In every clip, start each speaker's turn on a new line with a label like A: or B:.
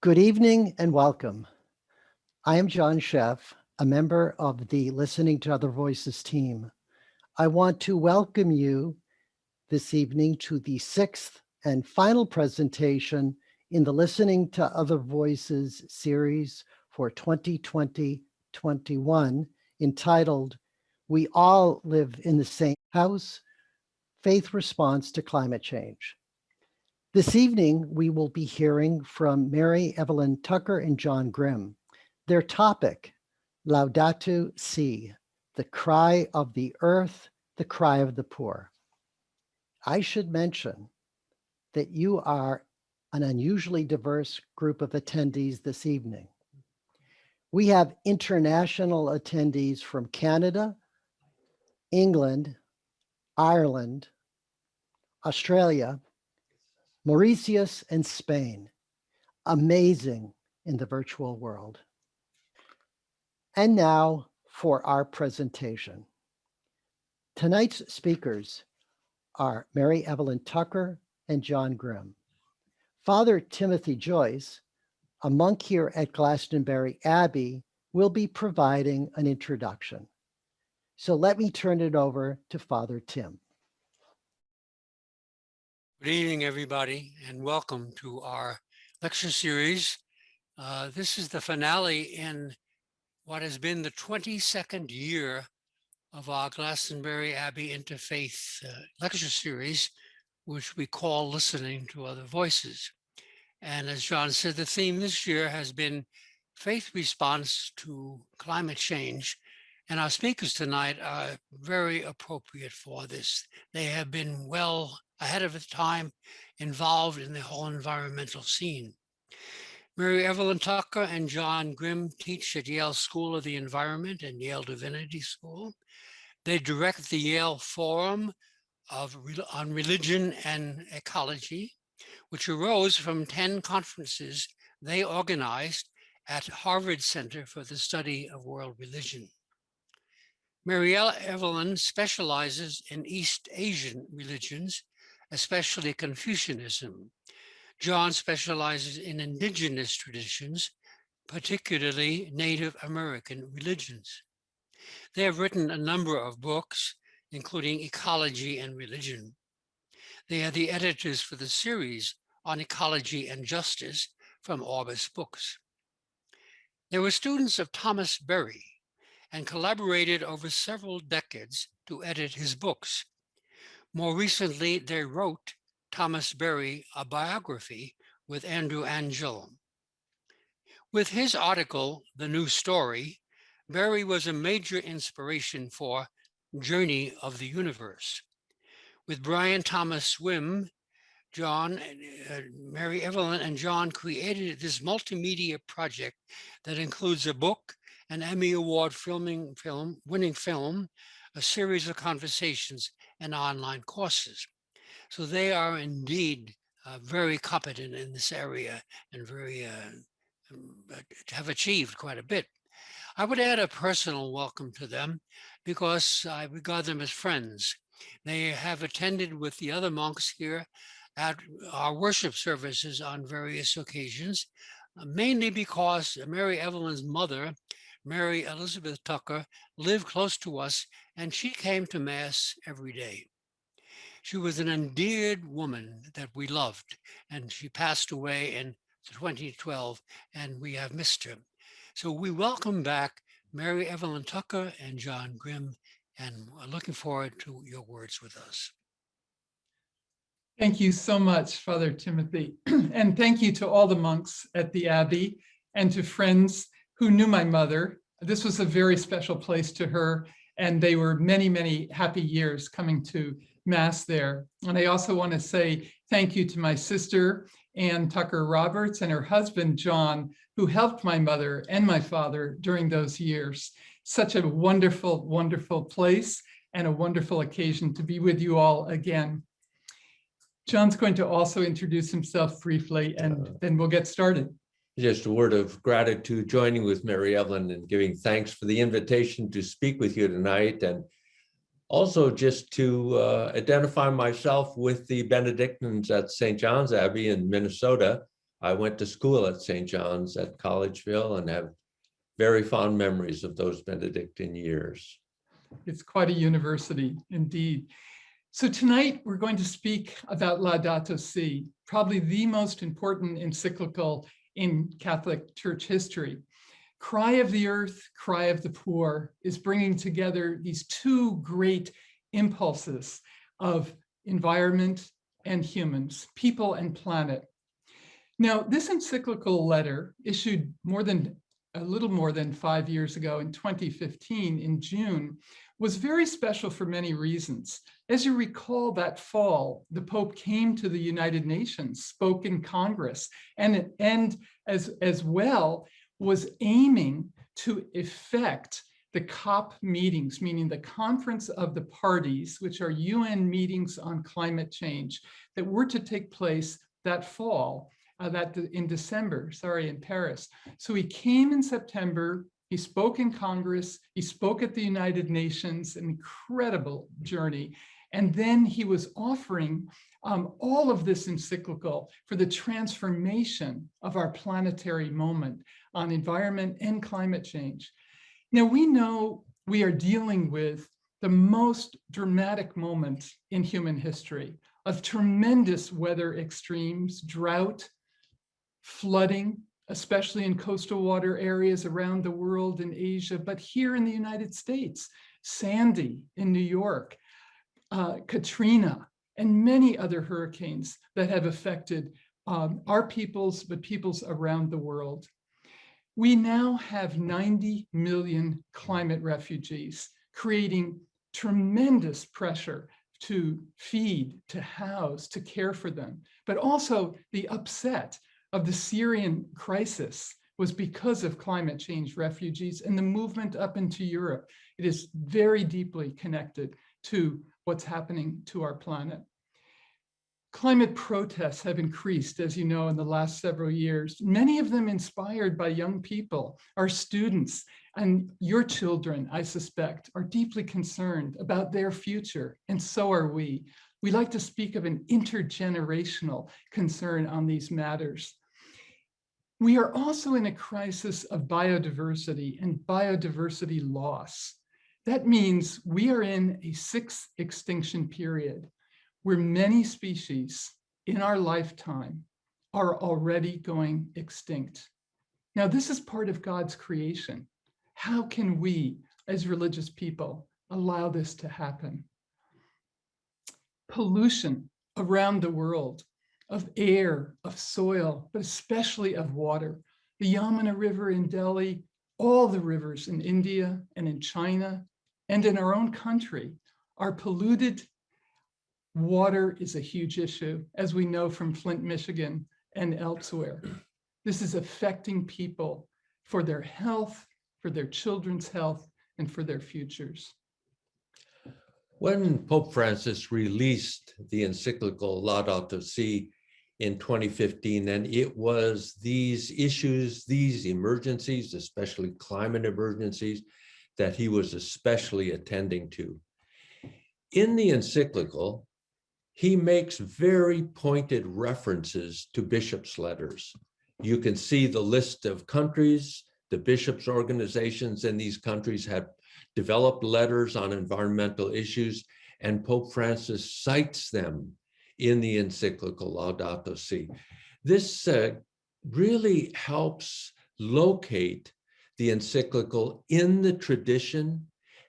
A: Good evening and welcome. I am John Sheff, a member of the Listening to Other Voices team. I want to welcome you this evening to the sixth and final presentation in the Listening to Other Voices series for 2020-21, entitled We All Live in the Same House, Faith Response to Climate Change. This evening, we will be hearing from Mary Evelyn Tucker and John Grimm. Their topic, Laudato Si, the cry of the earth, the cry of the poor. I should mention that you are an unusually diverse group of attendees this evening. We have international attendees from Canada, England, Ireland, Australia, Mauritius, and Spain. Amazing in the virtual world. And now for our presentation. Tonight's speakers are Mary Evelyn Tucker and John Grimm. Father Timothy Joyce, a monk here at Glastonbury Abbey, will be providing an introduction. So let me turn it over to Father Tim.
B: Good evening, everybody, and welcome to our lecture series. This is the finale in what has been the 22nd year of our Glastonbury Abbey Interfaith lecture series, which we call Listening to Other Voices. And as John said, the theme this year has been faith response to climate change. And our speakers tonight are very appropriate for this. They have been well ahead of its time, involved in the whole environmental scene. Mary Evelyn Tucker and John Grimm teach at Yale School of the Environment and Yale Divinity School. They direct the Yale Forum on Religion and Ecology, which arose from 10 conferences they organized at Harvard Center for the Study of World Religion. Mary Evelyn specializes in East Asian religions, especially Confucianism. John specializes in indigenous traditions, particularly Native American religions. They have written a number of books, including Ecology and Religion. They are the editors for the series on ecology and justice from Orbis Books. They were students of Thomas Berry and collaborated over several decades to edit his books. More recently, they wrote Thomas Berry, a biography with Andrew Angel. With his article, The New Story, Berry was a major inspiration for Journey of the Universe. With Brian Swimme, Mary Evelyn and John created this multimedia project that includes a book, an Emmy Award winning film, a series of conversations, and online courses. So they are indeed very competent in this area and have achieved quite a bit. I would add a personal welcome to them because I regard them as friends. They have attended with the other monks here at our worship services on various occasions, mainly because Mary Evelyn's mother, Mary Elizabeth Tucker, lived close to us, and she came to Mass every day. She was an endeared woman that we loved, and she passed away in 2012, and we have missed her. So we welcome back Mary Evelyn Tucker and John Grimm, and are looking forward to your words with us.
C: Thank you so much, Father Timothy. And thank you to all the monks at the Abbey and to friends who knew my mother. This was a very special place to her, and they were many, many happy years coming to Mass there. And I also want to say thank you to my sister, Ann Tucker Roberts, and her husband, John, who helped my mother and my father during those years. Such a wonderful, wonderful place and a wonderful occasion to be with you all again. John's going to also introduce himself briefly, and then we'll get started.
D: Just a word of gratitude, joining with Mary Evelyn and giving thanks for the invitation to speak with you tonight, and also just to identify myself with the Benedictines at St. John's Abbey in Minnesota. I went to school at St. John's at Collegeville and have very fond memories of those Benedictine years.
C: It's quite a university indeed. So tonight we're going to speak about Laudato Si, probably the most important encyclical in Catholic Church history. Cry of the Earth, Cry of the Poor is bringing together these two great impulses of environment and humans, people and planet. Now, this encyclical letter, issued a little more than 5 years ago in 2015 in June, was very special for many reasons. As you recall, that fall, the Pope came to the United Nations, spoke in Congress, and as well was aiming to effect the COP meetings, meaning the Conference of the Parties, which are UN meetings on climate change, that were to take place that fall, in December, in Paris. So he came in September, he spoke in Congress, he spoke at the United Nations, an incredible journey. And then he was offering all of this encyclical for the transformation of our planetary moment on environment and climate change. Now, we know we are dealing with the most dramatic moment in human history of tremendous weather extremes, drought, flooding, especially in coastal water areas around the world in Asia, but here in the United States, Sandy in New York, Katrina, and many other hurricanes that have affected our peoples, but peoples around the world. We now have 90 million climate refugees, creating tremendous pressure to feed, to house, to care for them, but also the upset of the Syrian crisis was because of climate change refugees and the movement up into Europe. It is very deeply connected to what's happening to our planet. Climate protests have increased, as you know, in the last several years, many of them inspired by young people. Our students and your children, I suspect, are deeply concerned about their future, and so are we. We like to speak of an intergenerational concern on these matters. We are also in a crisis of biodiversity and biodiversity loss. That means we are in a sixth extinction period where many species in our lifetime are already going extinct. Now, this is part of God's creation. How can we, as religious people, allow this to happen? Pollution around the world, of air, of soil, but especially of water. The Yamuna River in Delhi, all the rivers in India and in China and in our own country are polluted. Water is a huge issue, as we know from Flint, Michigan and elsewhere. This is affecting people for their health, for their children's health, and for their futures.
D: When Pope Francis released the encyclical Laudato Si in 2015, and it was these issues, these emergencies, especially climate emergencies, that he was especially attending to. In the encyclical, he makes very pointed references to bishops' letters. You can see the list of countries, the bishops' organizations in these countries have developed letters on environmental issues, and Pope Francis cites them in the encyclical Laudato Si. This really helps locate the encyclical in the tradition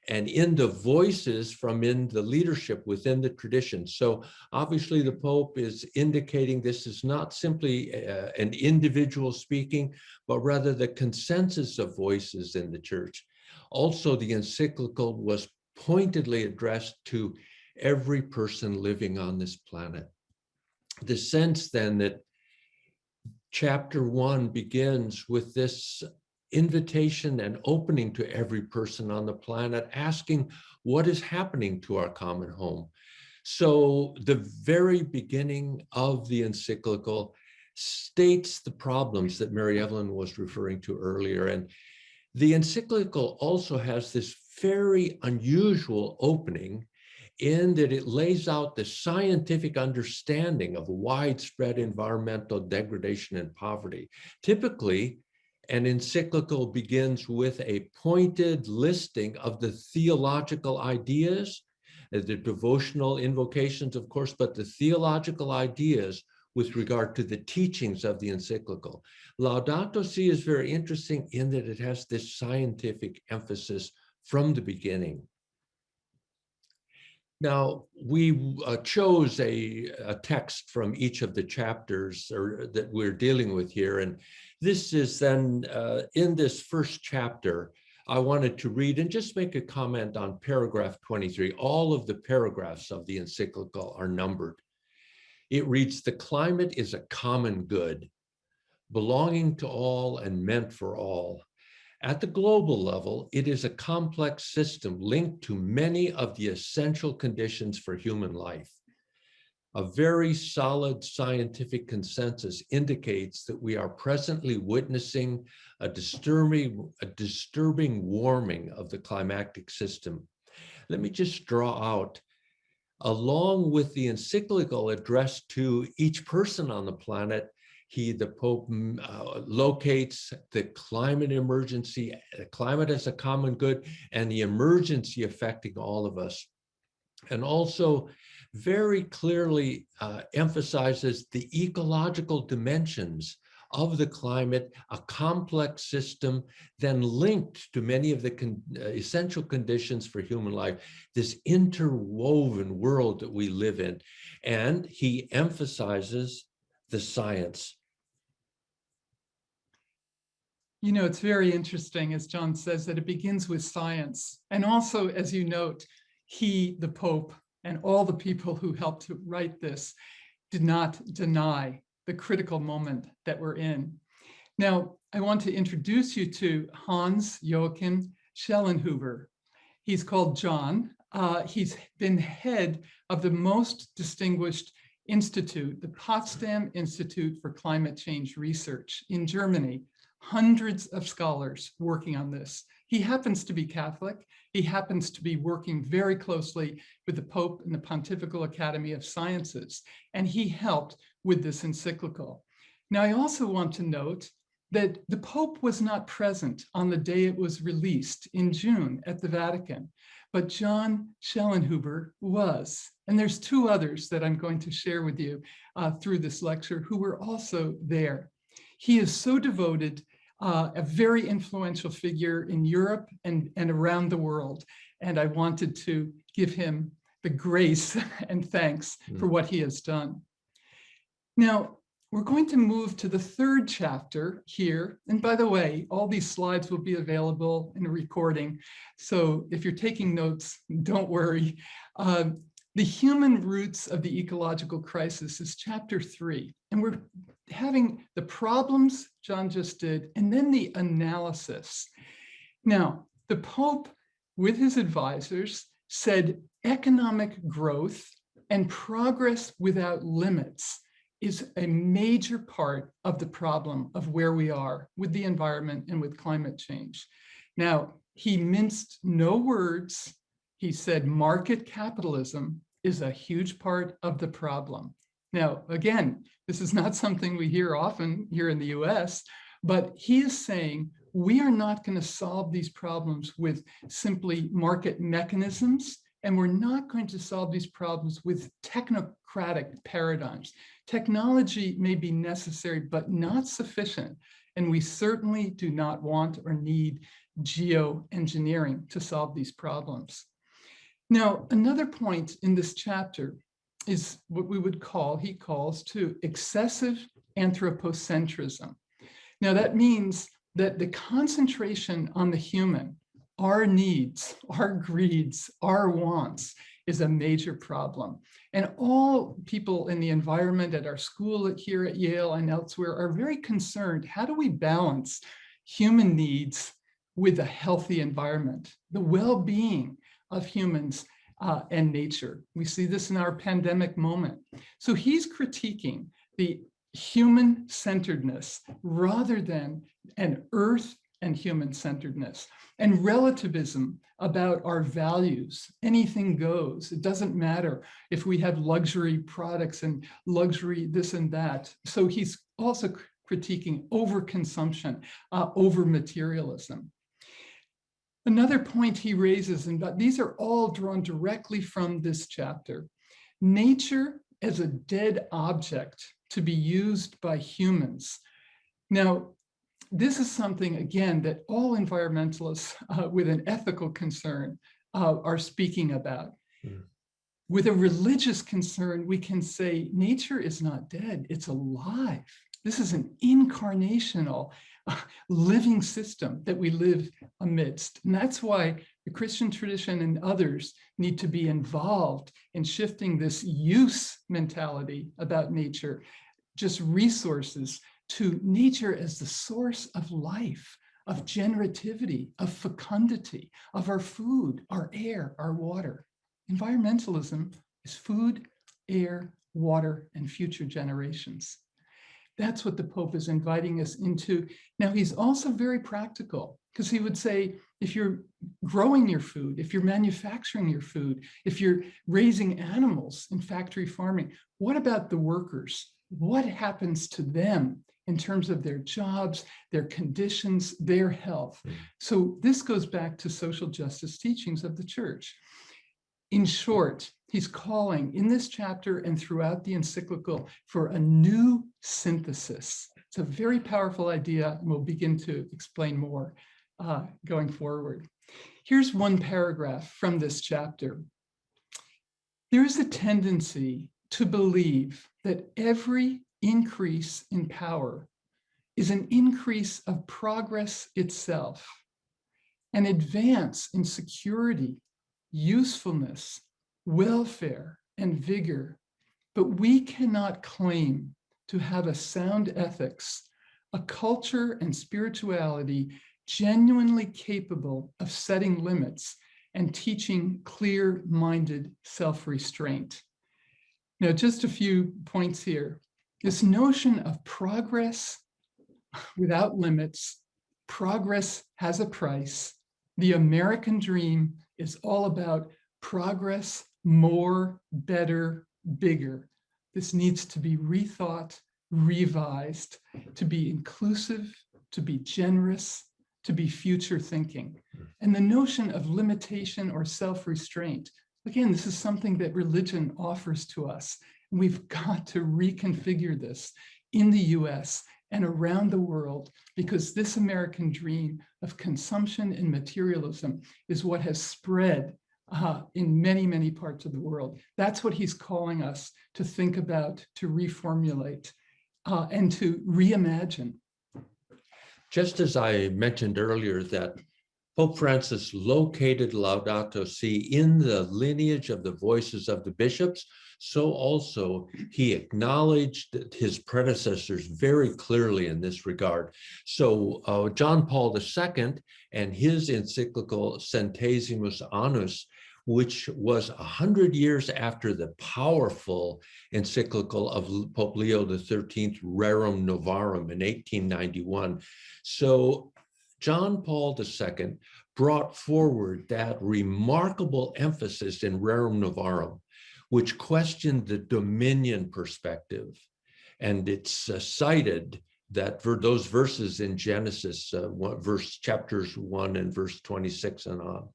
D: and in the voices from in the leadership within the tradition. So obviously the Pope is indicating this is not simply an individual speaking, but rather the consensus of voices in the church. Also, the encyclical was pointedly addressed to every person living on this planet. The sense then that chapter 1 begins with this invitation and opening to every person on the planet, asking what is happening to our common home. So the very beginning of the encyclical states the problems that Mary Evelyn was referring to earlier. And the encyclical also has this very unusual opening in that it lays out the scientific understanding of widespread environmental degradation and poverty. Typically, an encyclical begins with a pointed listing of the theological ideas, the devotional invocations, of course, but the theological ideas with regard to the teachings of the encyclical. Laudato Si is very interesting in that it has this scientific emphasis from the beginning. Now, we chose a text from each of the chapters that we're dealing with here. And this is then in this first chapter, I wanted to read and just make a comment on paragraph 23. All of the paragraphs of the encyclical are numbered. It reads, "The climate is a common good, belonging to all and meant for all. At the global level, it is a complex system linked to many of the essential conditions for human life. A very solid scientific consensus indicates that we are presently witnessing a disturbing warming of the climatic system." Let me just draw out, along with the encyclical addressed to each person on the planet, the Pope locates the climate emergency, climate as a common good, and the emergency affecting all of us. And also very clearly emphasizes the ecological dimensions of the climate, a complex system, then linked to many of the essential conditions for human life, this interwoven world that we live in. And he emphasizes the science.
C: You know, it's very interesting, as John says, that it begins with science. And also, as you note, he, the Pope, and all the people who helped to write this did not deny the critical moment that we're in. Now, I want to introduce you to Hans Joachim Schellenhuber. He's called John. He's been head of the most distinguished institute, the Potsdam Institute for Climate Change Research in Germany. Hundreds of scholars working on this. He happens to be Catholic. He happens to be working very closely with the Pope and the Pontifical Academy of Sciences, and he helped with this encyclical. Now, I also want to note that the Pope was not present on the day it was released in June at the Vatican, but John Schellenhuber was. And there's two others that I'm going to share with you through this lecture who were also there. He is so devoted, a very influential figure in Europe and around the world. And I wanted to give him the grace and thanks for what he has done. Now, we're going to move to the third chapter here. And by the way, all these slides will be available in a recording. So if you're taking notes, don't worry. The human roots of the ecological crisis is chapter 3. And we're having the problems John just did, and then the analysis. Now, the Pope, with his advisors, said economic growth and progress without limits is a major part of the problem of where we are with the environment and with climate change. Now, he minced no words. He said market capitalism is a huge part of the problem. Now, again, this is not something we hear often here in the US, but he is saying we are not going to solve these problems with simply market mechanisms, and we're not going to solve these problems with technocratic paradigms. Technology may be necessary, but not sufficient, and we certainly do not want or need geoengineering to solve these problems. Now, another point in this chapter is what we would call, he calls, to excessive anthropocentrism. Now, that means that the concentration on the human, our needs, our greeds, our wants, is a major problem. And all people in the environment at our school here at Yale and elsewhere are very concerned. How do we balance human needs with a healthy environment, the well-being of humans and nature? We see this in our pandemic moment. So he's critiquing the human-centeredness rather than an earth and human-centeredness. And relativism about our values. Anything goes. It doesn't matter if we have luxury products and luxury this and that. So he's also critiquing overconsumption, over materialism. Another point he raises, and these are all drawn directly from this chapter, nature as a dead object to be used by humans. Now, this is something, again, that all environmentalists with an ethical concern are speaking about. Mm. With a religious concern, we can say nature is not dead, it's alive. This is an incarnational living system that we live amidst. And that's why the Christian tradition and others need to be involved in shifting this use mentality about nature, just resources, to nature as the source of life, of generativity, of fecundity, of our food, our air, our water. Environmentalism is food, air, water, and future generations. That's what the Pope is inviting us into. Now, he's also very practical, because he would say, if you're growing your food, if you're manufacturing your food, if you're raising animals in factory farming, what about the workers? What happens to them in terms of their jobs, their conditions, their health? So this goes back to social justice teachings of the church. In short, he's calling in this chapter and throughout the encyclical for a new synthesis. It's a very powerful idea, and we'll begin to explain more going forward. Here's one paragraph from this chapter. There is a tendency to believe that every increase in power is an increase of progress itself, an advance in security, usefulness, welfare, and vigor. But we cannot claim to have a sound ethics, a culture and spirituality genuinely capable of setting limits and teaching clear-minded self-restraint. Now, just a few points here. This notion of progress without limits, progress has a price. The American dream is all about progress, more, better, bigger. This needs to be rethought, revised, to be inclusive, to be generous, to be future thinking. And the notion of limitation or self-restraint, again, this is something that religion offers to us. We've got to reconfigure this in the US and around the world, because this American dream of consumption and materialism is what has spread in many, many parts of the world. That's what he's calling us to think about, to reformulate, and to reimagine.
D: Just as I mentioned earlier that Pope Francis located Laudato Si in the lineage of the voices of the bishops, so also he acknowledged his predecessors very clearly in this regard. So John Paul II and his encyclical Centesimus Annus, which was 100 years after the powerful encyclical of Pope Leo XIII, Rerum Novarum, in 1891. So John Paul II brought forward that remarkable emphasis in Rerum Novarum, which questioned the dominion perspective. And it's cited that for those verses in Genesis, chapters 1 and verse 26 and on,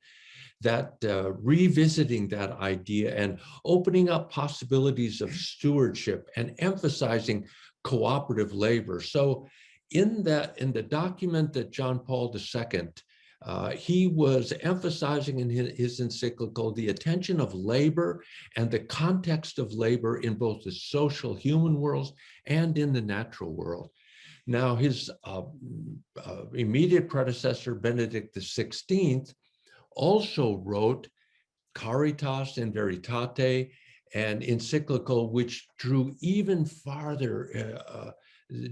D: that revisiting that idea and opening up possibilities of stewardship and emphasizing cooperative labor. So in the document that John Paul II, he was emphasizing in his encyclical the attention of labor and the context of labor in both the social human worlds and in the natural world. Now, his immediate predecessor, Benedict XVI, also wrote Caritas in Veritate, an encyclical which drew even farther,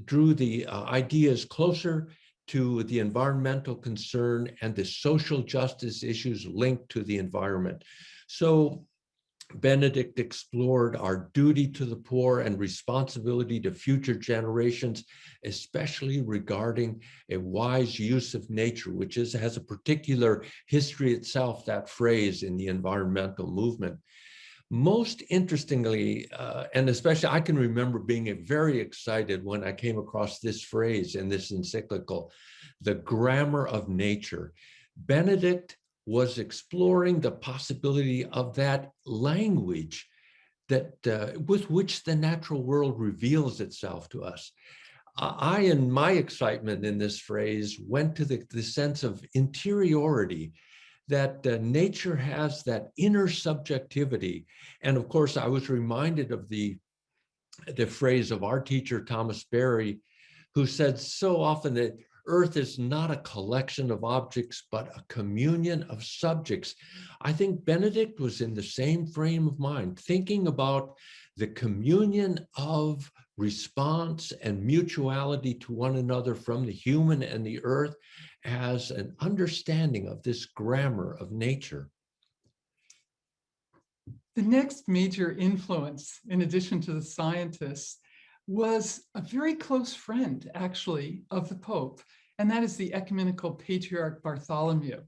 D: drew the ideas closer to the environmental concern and the social justice issues linked to the environment. So Benedict explored our duty to the poor and responsibility to future generations, especially regarding a wise use of nature, which has a particular history itself, that phrase in the environmental movement. Most interestingly, and especially I can remember being very excited when I came across this phrase in this encyclical, the grammar of nature. Benedict was exploring the possibility of that language that with which the natural world reveals itself to us. I, in my excitement in this phrase, went to the sense of interiority, that nature has that inner subjectivity. And of course, I was reminded of the phrase of our teacher, Thomas Berry, who said so often that Earth is not a collection of objects, but a communion of subjects. I think Benedict was in the same frame of mind, thinking about the communion of response and mutuality to one another from the human and the earth as an understanding of this grammar of nature.
C: The next major influence, in addition to the scientists, was a very close friend, actually, of the Pope, and that is the ecumenical patriarch Bartholomew.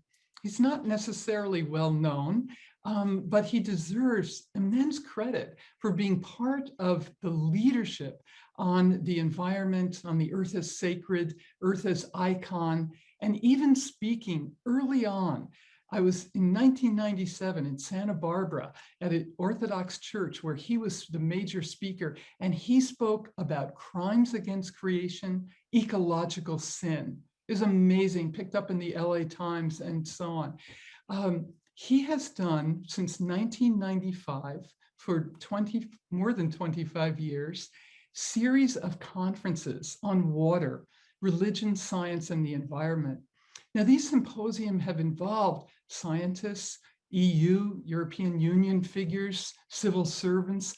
C: He's not necessarily well known, but he deserves immense credit for being part of the leadership on the environment, on the earth as sacred, earth as icon, and even speaking early on. I was in 1997 in Santa Barbara at an Orthodox church where he was the major speaker, and he spoke about crimes against creation, ecological sin. It was amazing, picked up in the LA Times and so on. He has done, since 1995, for more than 25 years, series of conferences on water, religion, science, and the environment. Now, these symposiums have involved scientists, EU, European Union figures, civil servants,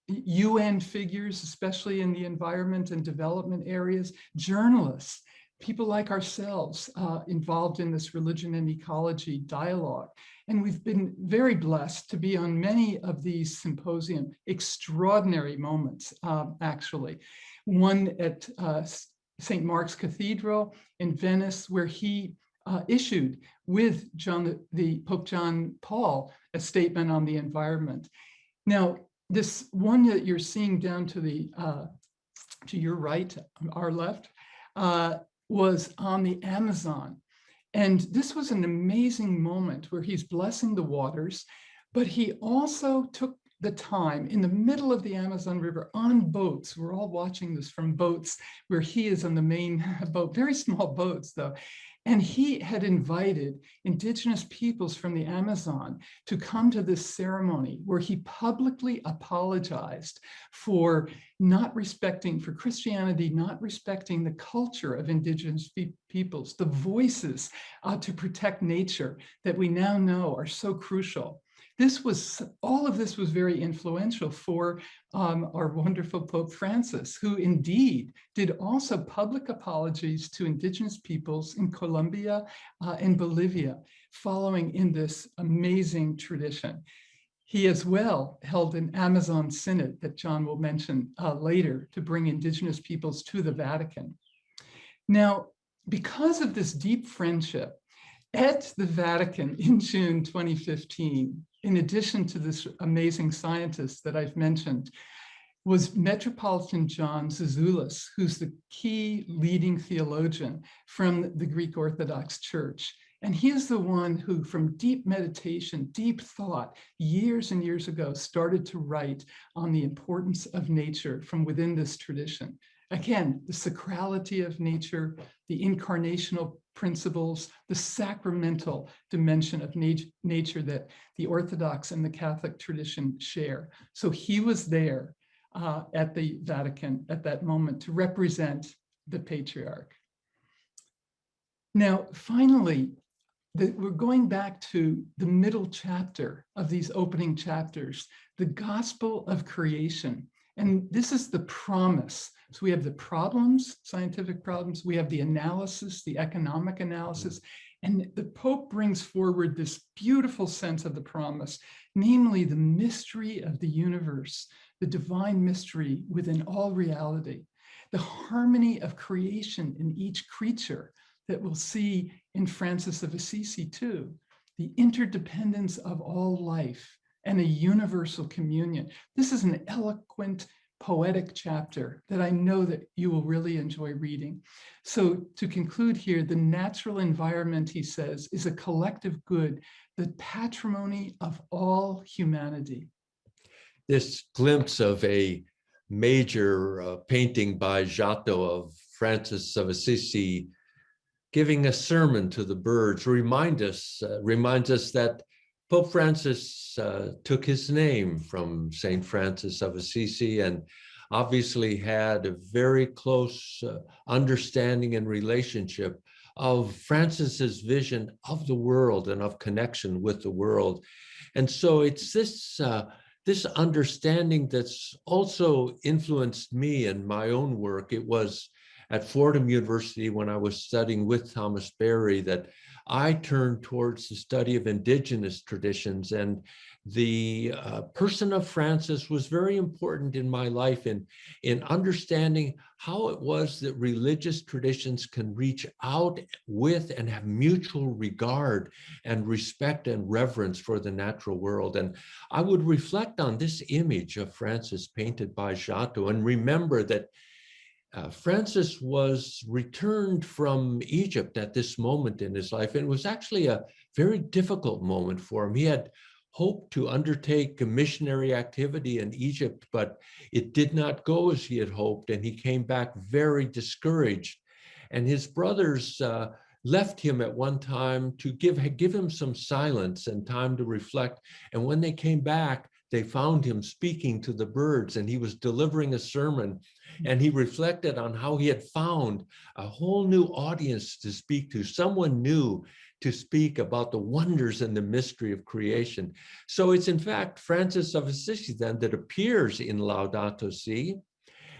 C: UN figures, especially in the environment and development areas, journalists, people like ourselves involved in this religion and ecology dialogue. And we've been very blessed to be on many of these symposium, extraordinary moments, actually. One at St. Mark's Cathedral in Venice, where he issued with Pope John Paul a statement on the environment. Now, this one that you're seeing down to your right, our left, was on the Amazon. And this was an amazing moment where he's blessing the waters, but he also took the time in the middle of the Amazon River on boats. We're all watching this from boats where he is on the main boat, very small boats though. And he had invited indigenous peoples from the Amazon to come to this ceremony where he publicly apologized for for Christianity, not respecting the culture of indigenous peoples, the voices to protect nature that we now know are so crucial. All of this was very influential for our wonderful Pope Francis, who indeed did also public apologies to indigenous peoples in Colombia and Bolivia, following in this amazing tradition. He as well held an Amazon Synod that John will mention later to bring indigenous peoples to the Vatican. Now, because of this deep friendship, at the Vatican in June 2015, in addition to this amazing scientist that I've mentioned, was Metropolitan John Zizoulis, who's the key leading theologian from the Greek Orthodox Church. And he is the one who, from deep meditation, deep thought, years and years ago, started to write on the importance of nature from within this tradition. Again, the sacrality of nature, the incarnational principles, the sacramental dimension of nature that the Orthodox and the Catholic tradition share. So he was there at the Vatican at that moment to represent the patriarch. Now, finally, we're going back to the middle chapter of these opening chapters, the gospel of creation. And this is the promise. So we have the problems, scientific problems, we have the analysis, the economic analysis, and the Pope brings forward this beautiful sense of the promise, namely the mystery of the universe, the divine mystery within all reality, the harmony of creation in each creature that we'll see in Francis of Assisi too, the interdependence of all life and a universal communion. This is an eloquent, poetic chapter that I know that you will really enjoy reading. So to conclude here, the natural environment, he says, is a collective good, the patrimony of all humanity.
D: This glimpse of a major painting by Giotto of Francis of Assisi giving a sermon to the birds reminds us that Pope Francis took his name from St. Francis of Assisi and obviously had a very close understanding and relationship of Francis's vision of the world and of connection with the world. And so it's this understanding that's also influenced me in my own work. It was at Fordham University when I was studying with Thomas Berry that I turned towards the study of indigenous traditions, and the person of Francis was very important in my life in understanding how it was that religious traditions can reach out with and have mutual regard and respect and reverence for the natural world. And I would reflect on this image of Francis painted by Giotto and remember that Francis was returned from Egypt at this moment in his life, and it was actually a very difficult moment for him. He had hoped to undertake a missionary activity in Egypt, but it did not go as he had hoped, and he came back very discouraged. And his brothers left him at one time to give him some silence and time to reflect. And when they came back, they found him speaking to the birds, and he was delivering a sermon. And he reflected on how he had found a whole new audience to speak to, someone new to speak about the wonders and the mystery of creation. So it's in fact Francis of Assisi then that appears in Laudato Si.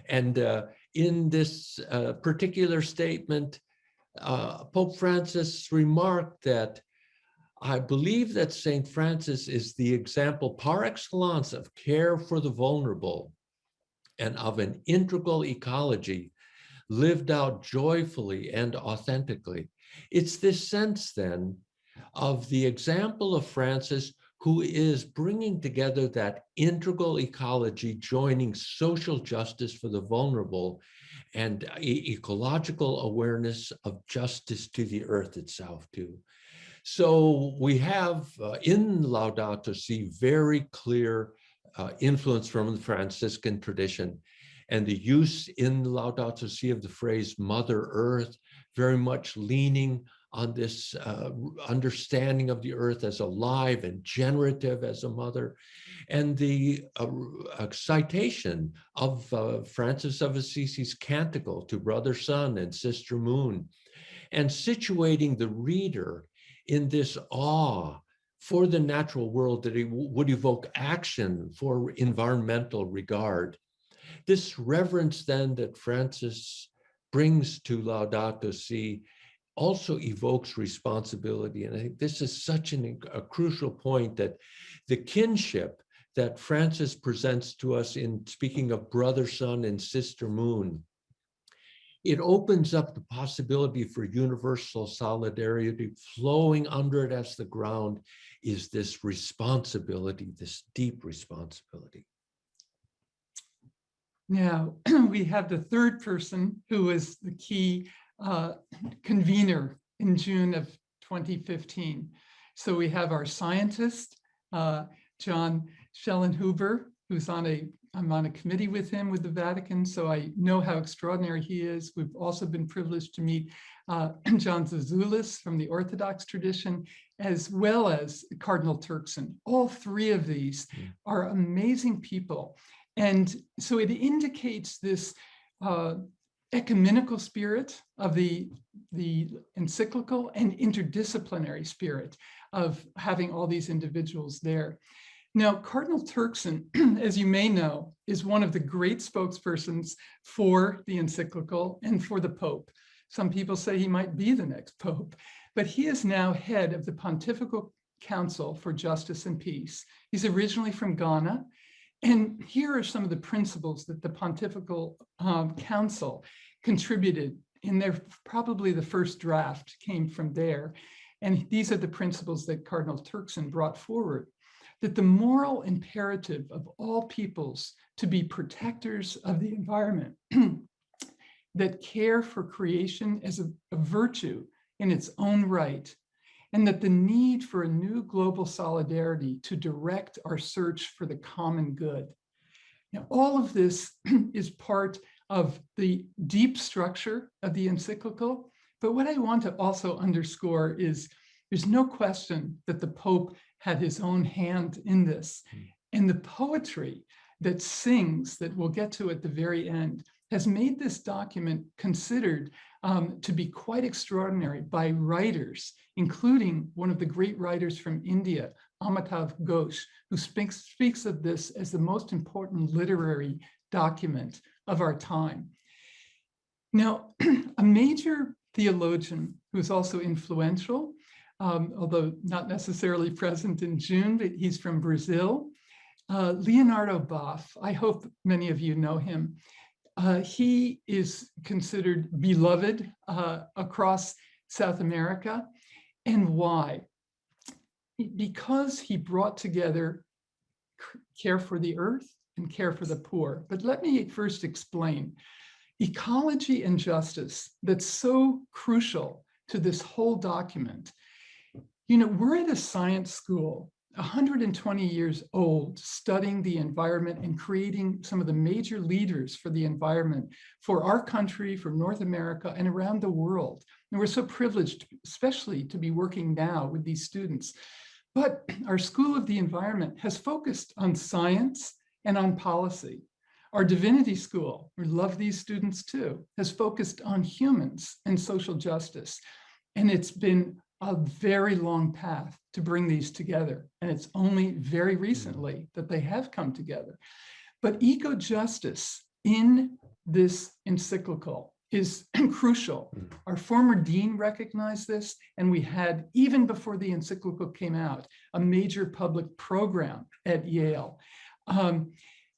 D: And in this particular statement, Pope Francis remarked that I believe that St. Francis is the example par excellence of care for the vulnerable and of an integral ecology lived out joyfully and authentically. It's this sense then of the example of Francis who is bringing together that integral ecology, joining social justice for the vulnerable and ecological awareness of justice to the earth itself too. So we have in Laudato Si very clear influence from the Franciscan tradition, and the use in Laudato Si of the phrase Mother Earth, very much leaning on this understanding of the earth as alive and generative as a mother, and the citation of Francis of Assisi's canticle to Brother Sun and Sister Moon, and situating the reader in this awe for the natural world that he would evoke action for environmental regard. This reverence then that Francis brings to Laudato Si also evokes responsibility. And I think this is such a crucial point, that the kinship that Francis presents to us in speaking of Brother Sun and Sister Moon, it opens up the possibility for universal solidarity. Flowing under it as the ground is this responsibility, this deep responsibility.
C: Now, we have the third person who is the key convener in June of 2015. So we have our scientist, John Schellenhuber, who's I'm on a committee with him with the Vatican, so I know how extraordinary he is. We've also been privileged to meet John Zazoulis from the Orthodox tradition, as well as Cardinal Turkson. All three of these are amazing people. And so it indicates this ecumenical spirit of the encyclical and interdisciplinary spirit of having all these individuals there. Now, Cardinal Turkson, as you may know, is one of the great spokespersons for the encyclical and for the Pope. Some people say he might be the next Pope, but he is now head of the Pontifical Council for Justice and Peace. He's originally from Ghana. And here are some of the principles that the Pontifical Council contributed in their, probably the first draft came from there. And these are the principles that Cardinal Turkson brought forward: that the moral imperative of all peoples to be protectors of the environment, that care for creation as a virtue in its own right, and that the need for a new global solidarity to direct our search for the common good. Now, all of this is part of the deep structure of the encyclical, but what I want to also underscore is there's no question that the Pope had his own hand in this. And the poetry that sings, that we'll get to at the very end, has made this document considered to be quite extraordinary by writers, including one of the great writers from India, Amitav Ghosh, who speaks of this as the most important literary document of our time. Now, a major theologian who is also influential, although not necessarily present in June, but he's from Brazil, Leonardo Boff. I hope many of you know him. He is considered beloved across South America. And why? Because he brought together care for the earth and care for the poor. But let me first explain. Ecology and justice, that's so crucial to this whole document. You know, we're at a science school 120 years old, studying the environment and creating some of the major leaders for the environment for our country, for North America, and around the world. And we're so privileged, especially to be working now with these students. But our School of the Environment has focused on science and on policy. Our Divinity School, we love these students too, has focused on humans and social justice. And it's been a very long path to bring these together. And it's only very recently that they have come together. But eco-justice in this encyclical is crucial. Our former dean recognized this, and we had, even before the encyclical came out, a major public program at Yale.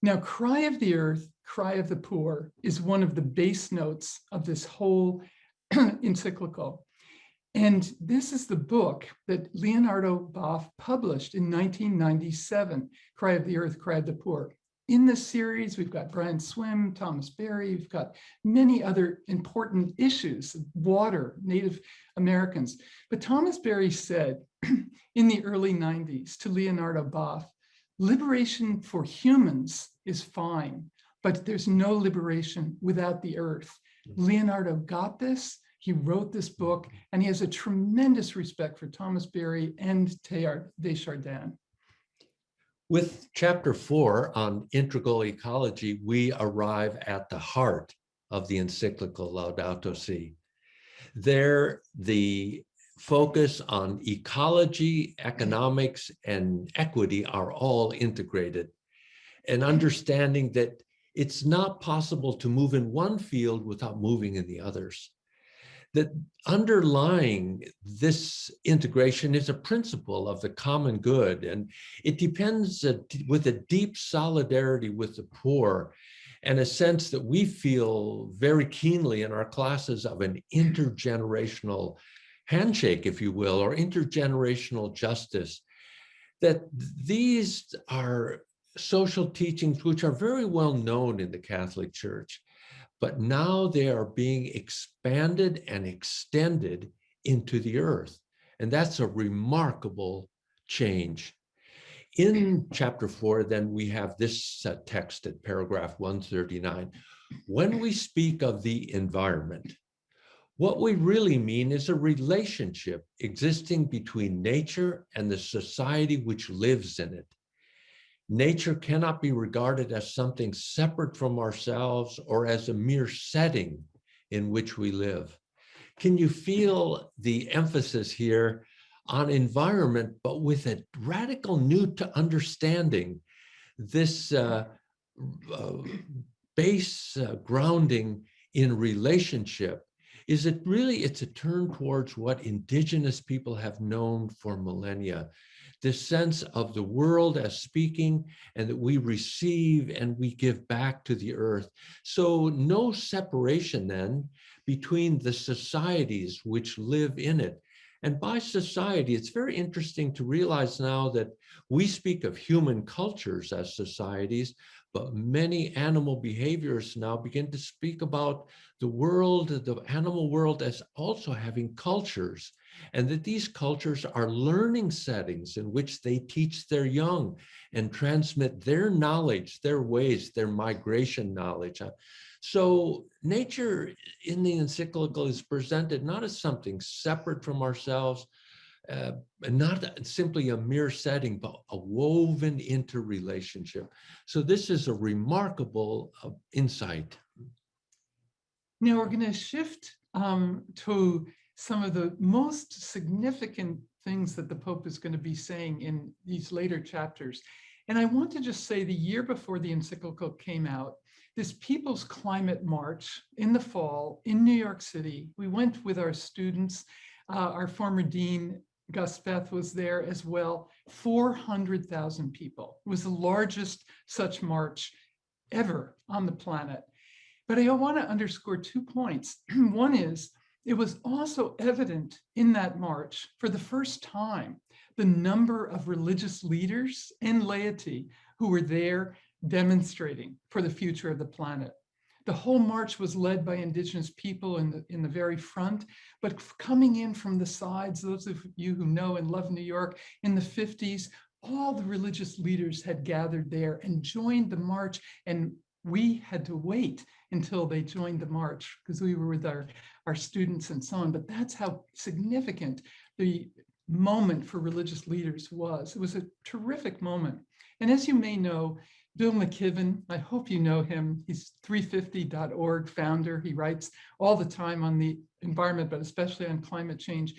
C: Now, Cry of the Earth, Cry of the Poor is one of the base notes of this whole encyclical. And this is the book that Leonardo Boff published in 1997, Cry of the Earth, Cry of the Poor. In this series, we've got Brian Swimme, Thomas Berry, we've got many other important issues, water, Native Americans. But Thomas Berry said in the early 90s to Leonardo Boff, liberation for humans is fine, but there's no liberation without the earth. Leonardo got this. He wrote this book, and he has a tremendous respect for Thomas Berry and Teilhard de Chardin.
D: With chapter 4 on integral ecology, we arrive at the heart of the encyclical Laudato Si. There, the focus on ecology, economics, and equity are all integrated. And understanding that it's not possible to move in one field without moving in the others. That underlying this integration is a principle of the common good, and it depends with a deep solidarity with the poor and a sense that we feel very keenly in our classes of an intergenerational handshake, if you will, or intergenerational justice, that these are social teachings which are very well known in the Catholic Church. But now they are being expanded and extended into the earth. And that's a remarkable change. In chapter 4, then we have this text at paragraph 139. When we speak of the environment, what we really mean is a relationship existing between nature and the society which lives in it. Nature cannot be regarded as something separate from ourselves or as a mere setting in which we live. Can you feel the emphasis here on environment, but with a radical new understanding, this base grounding in relationship, is it really, it's a turn towards what indigenous people have known for millennia. This sense of the world as speaking, and that we receive and we give back to the earth. So no separation then between the societies which live in it. And by society, it's very interesting to realize now that we speak of human cultures as societies, but many animal behaviors now begin to speak about the world, the animal world, as also having cultures, and that these cultures are learning settings in which they teach their young and transmit their knowledge, their ways, their migration knowledge. So nature in the encyclical is presented not as something separate from ourselves, and not simply a mere setting, but a woven interrelationship. So this is a remarkable insight.
C: Now we're going to shift to some of the most significant things that the Pope is going to be saying in these later chapters. And I want to just say, the year before the encyclical came out, this People's Climate March in the fall in New York City, we went with our students, our former dean, Gus Beth, was there as well. 400,000 people. It was the largest such march ever on the planet. But I want to underscore 2 points. One is, it was also evident in that march, for the first time, the number of religious leaders and laity who were there demonstrating for the future of the planet. The whole march was led by indigenous people in the very front, but coming in from the sides, those of you who know and love New York, in the 50s, all the religious leaders had gathered there and joined the march, and we had to wait until they joined the march because we were with our students and so on. But that's how significant the moment for religious leaders was. It was a terrific moment. And as you may know, Bill McKibben, I hope you know him. He's 350.org founder. He writes all the time on the environment, but especially on climate change.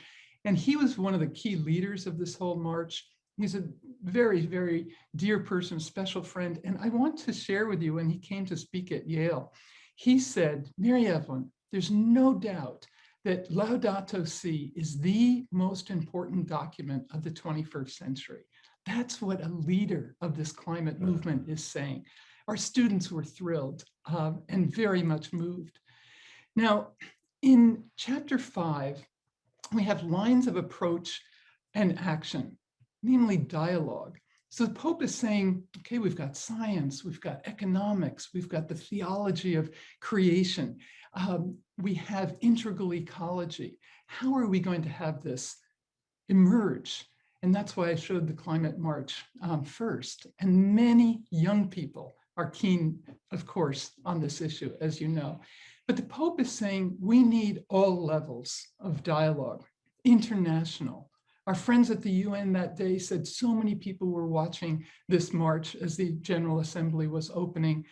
C: And he was one of the key leaders of this whole march. He's a very, very dear person, special friend. And I want to share with you, when he came to speak at Yale, he said, Mary Evelyn, there's no doubt that Laudato Si is the most important document of the 21st century. That's what a leader of this climate movement is saying. Our students were thrilled and very much moved. Now, in chapter 5, we have lines of approach and action, namely dialogue. So the Pope is saying, okay, we've got science, we've got economics, we've got the theology of creation, we have integral ecology. How are we going to have this emerge? And that's why I showed the climate march first. And many young people are keen, of course, on this issue, as you know. But the Pope is saying we need all levels of dialogue, international. Our friends at the UN that day said so many people were watching this march as the General Assembly was opening.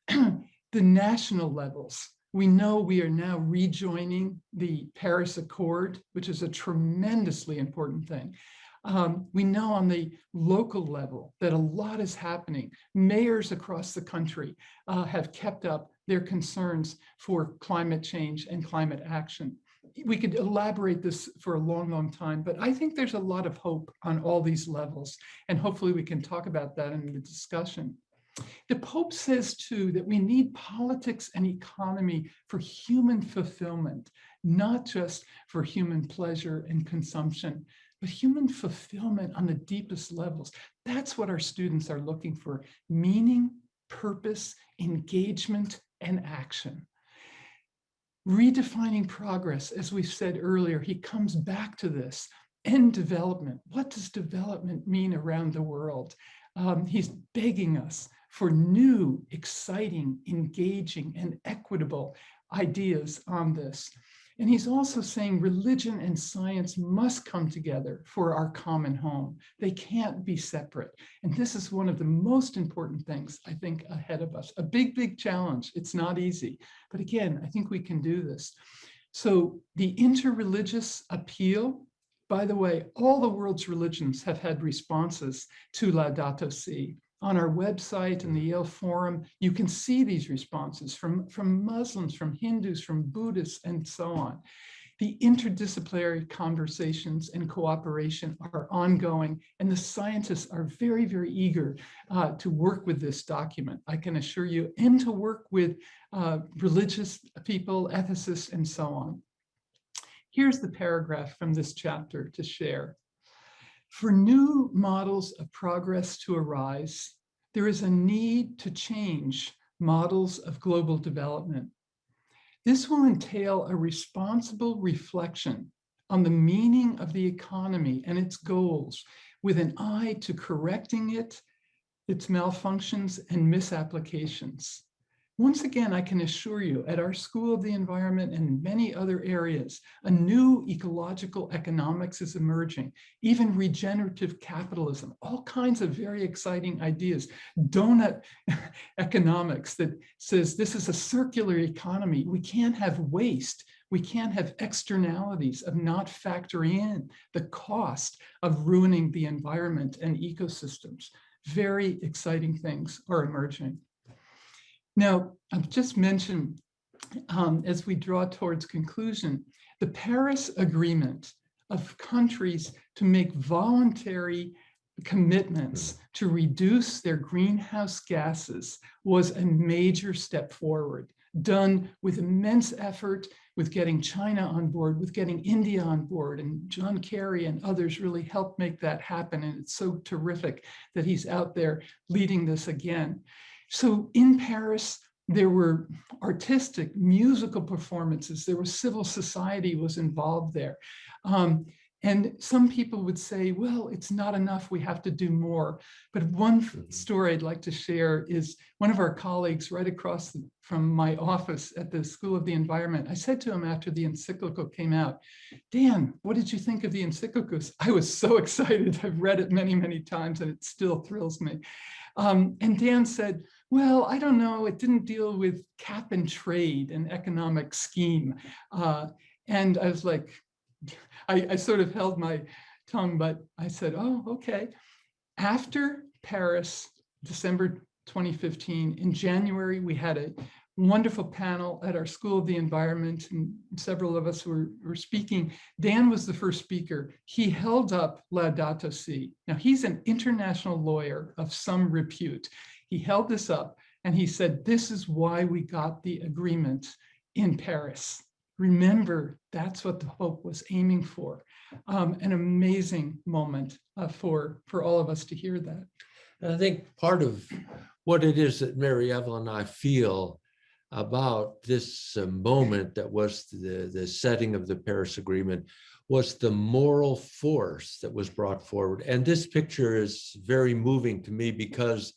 C: The national levels. We know we are now rejoining the Paris Accord, which is a tremendously important thing. We know on the local level that a lot is happening. Mayors across the country have kept up their concerns for climate change and climate action. We could elaborate this for a long, long time, but I think there's a lot of hope on all these levels, and hopefully we can talk about that in the discussion. The Pope says, too, that we need politics and economy for human fulfillment, not just for human pleasure and consumption, but human fulfillment on the deepest levels. That's what our students are looking for: meaning, purpose, engagement, and action. Redefining progress, as we said earlier, he comes back to this. And development. What does development mean around the world? He's begging us for new, exciting, engaging, and equitable ideas on this. And he's also saying religion and science must come together for our common home. They can't be separate. And this is one of the most important things, I think, ahead of us. A big, big challenge. It's not easy. But again, I think we can do this. So the interreligious appeal By the way, all the world's religions have had responses to Laudato Si. On our website and the Yale Forum, you can see these responses from Muslims, from Hindus, from Buddhists, and so on. The interdisciplinary conversations and cooperation are ongoing, and the scientists are very, very eager to work with this document, I can assure you, and to work with religious people, ethicists, and so on. Here's the paragraph from this chapter to share. For new models of progress to arise, there is a need to change models of global development. This will entail a responsible reflection on the meaning of the economy and its goals, with an eye to correcting it, its malfunctions and misapplications. Once again, I can assure you, at our School of the Environment and many other areas, a new ecological economics is emerging, even regenerative capitalism, all kinds of very exciting ideas. Donut economics that says this is a circular economy. We can't have waste. We can't have externalities of not factoring in the cost of ruining the environment and ecosystems. Very exciting things are emerging. Now, I've just mentioned, as we draw towards conclusion, the Paris Agreement of countries to make voluntary commitments to reduce their greenhouse gases was a major step forward, done with immense effort, with getting China on board, with getting India on board, and John Kerry and others really helped make that happen. And it's so terrific that he's out there leading this again. So in Paris, there were artistic, musical performances. There was civil society was involved there. And some people would say, well, it's not enough, we have to do more. But one story I'd like to share is one of our colleagues right across from my office at the School of the Environment. I said to him after the encyclical came out, Dan, what did you think of the encyclicals? I was so excited. I've read it many, many times and it still thrills me. And Dan said, well, I don't know, it didn't deal with cap and trade and economic scheme. And I was like, I sort of held my tongue, but I said, oh, okay. After Paris, December 2015, in January, we had a wonderful panel at our School of the Environment, and several of us were speaking. Dan was the first speaker. He held up Laudato Si. Now, he's an international lawyer of some repute. He held this up and he said, this is why we got the agreement in Paris. Remember, that's what the Pope was aiming for. An amazing moment for all of us to hear that.
D: And I think part of what it is that Mary Evelyn and I feel about this moment that was the setting of the Paris Agreement was the moral force that was brought forward. And this picture is very moving to me because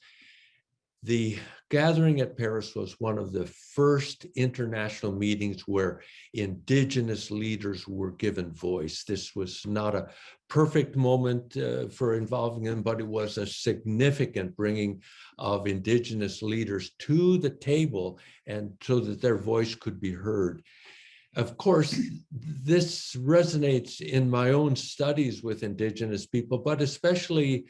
D: the gathering at Paris was one of the first international meetings where indigenous leaders were given voice. This was not a perfect moment for involving them, but it was a significant bringing of indigenous leaders to the table and so that their voice could be heard. Of course, this resonates in my own studies with indigenous people, but especially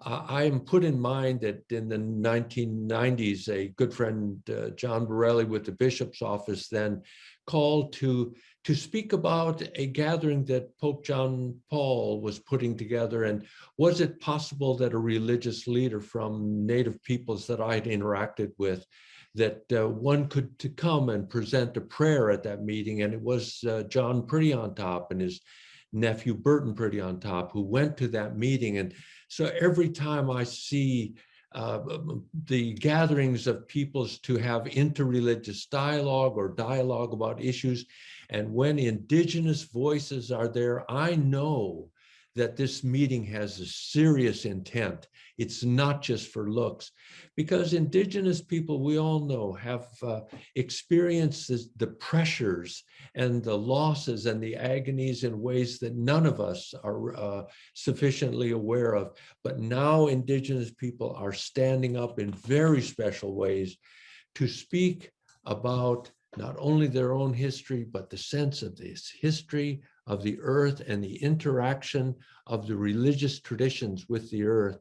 D: I am put in mind that in the 1990s, a good friend, John Borelli with the bishop's office then called to speak about a gathering that Pope John Paul was putting together. And was it possible that a religious leader from native peoples that I had interacted with, that one could to come and present a prayer at that meeting? And it was John Pretty on Top and his nephew Burton Pretty on Top who went to that meeting. And so every time I see the gatherings of peoples to have interreligious dialogue or dialogue about issues, and when indigenous voices are there, I know that this meeting has a serious intent. It's not just for looks, because indigenous people, we all know, have experienced the pressures and the losses and the agonies in ways that none of us are sufficiently aware of. But now indigenous people are standing up in very special ways to speak about not only their own history, but the sense of this history of the earth and the interaction of the religious traditions with the earth.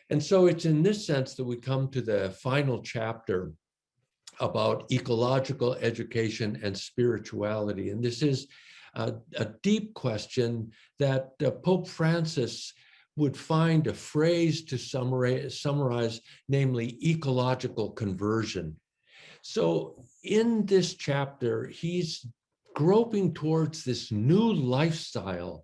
D: And so it's in this sense that we come to the final chapter about ecological education and spirituality. And this is a deep question that Pope Francis would find a phrase to summarize, namely ecological conversion. So in this chapter, he's groping towards this new lifestyle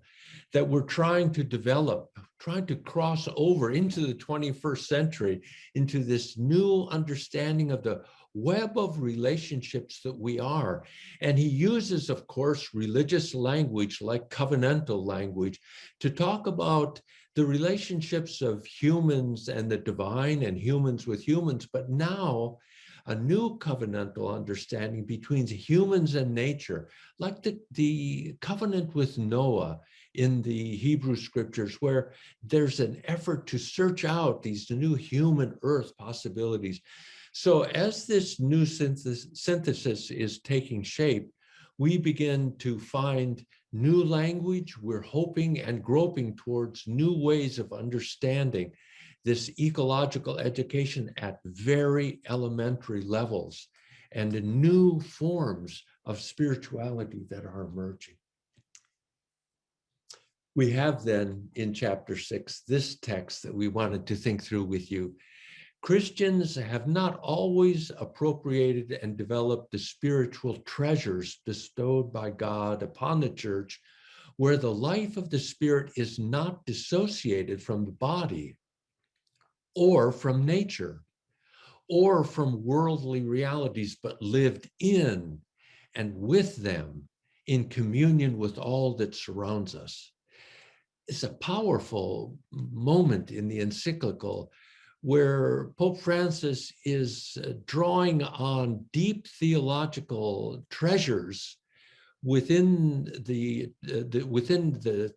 D: that we're trying to develop, trying to cross over into the 21st century, into this new understanding of the web of relationships that we are. And he uses, of course, religious language like covenantal language to talk about the relationships of humans and the divine and humans with humans, but now a new covenantal understanding between humans and nature, like the covenant with Noah in the Hebrew scriptures, where there's an effort to search out these new human earth possibilities. So as this new synthesis is taking shape, we begin to find new language. We're hoping and groping towards new ways of understanding this ecological education at very elementary levels and the new forms of spirituality that are emerging. We have then in chapter 6 this text that we wanted to think through with you. Christians have not always appropriated and developed the spiritual treasures bestowed by God upon the church, where the life of the Spirit is not dissociated from the body or from nature or from worldly realities, but lived in and with them in communion with all that surrounds us. It's a powerful moment in the encyclical where Pope Francis is drawing on deep theological treasures within the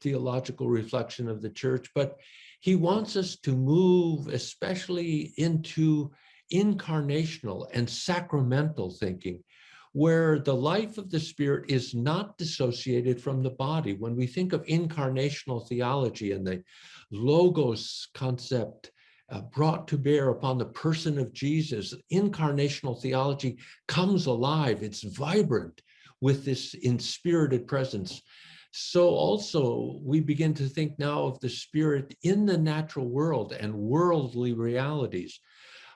D: theological reflection of the church, but he wants us to move especially into incarnational and sacramental thinking, where the life of the Spirit is not dissociated from the body. When we think of incarnational theology and the logos concept brought to bear upon the person of Jesus, incarnational theology comes alive. It's vibrant with this inspirited presence. So also we begin to think now of the Spirit in the natural world and worldly realities.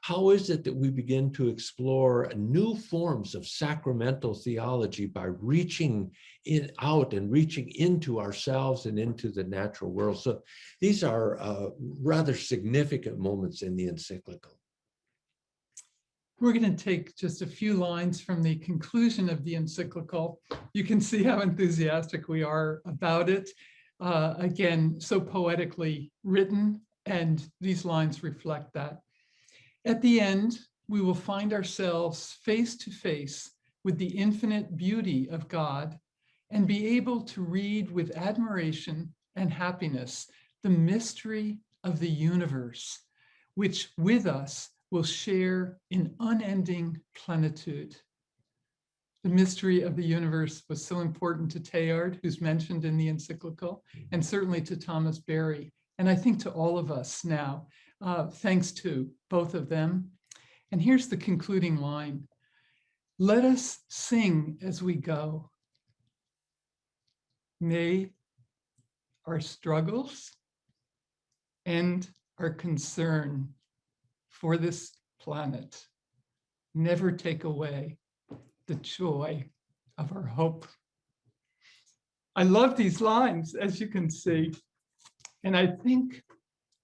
D: How is it that we begin to explore new forms of sacramental theology by reaching out and reaching into ourselves and into the natural world? So these are rather significant moments in the encyclical.
C: We're going to take just a few lines from the conclusion of the encyclical. You can see how enthusiastic we are about it. Again, so poetically written, and these lines reflect that. At the end, we will find ourselves face to face with the infinite beauty of God and be able to read with admiration and happiness the mystery of the universe, which with us will share in unending plenitude. The mystery of the universe was so important to Teilhard, who's mentioned in the encyclical, and certainly to Thomas Berry, and I think to all of us now, thanks to both of them. And here's the concluding line. Let us sing as we go. May our struggles and our concern for this planet never take away the joy of our hope. I love these lines, as you can see, and I think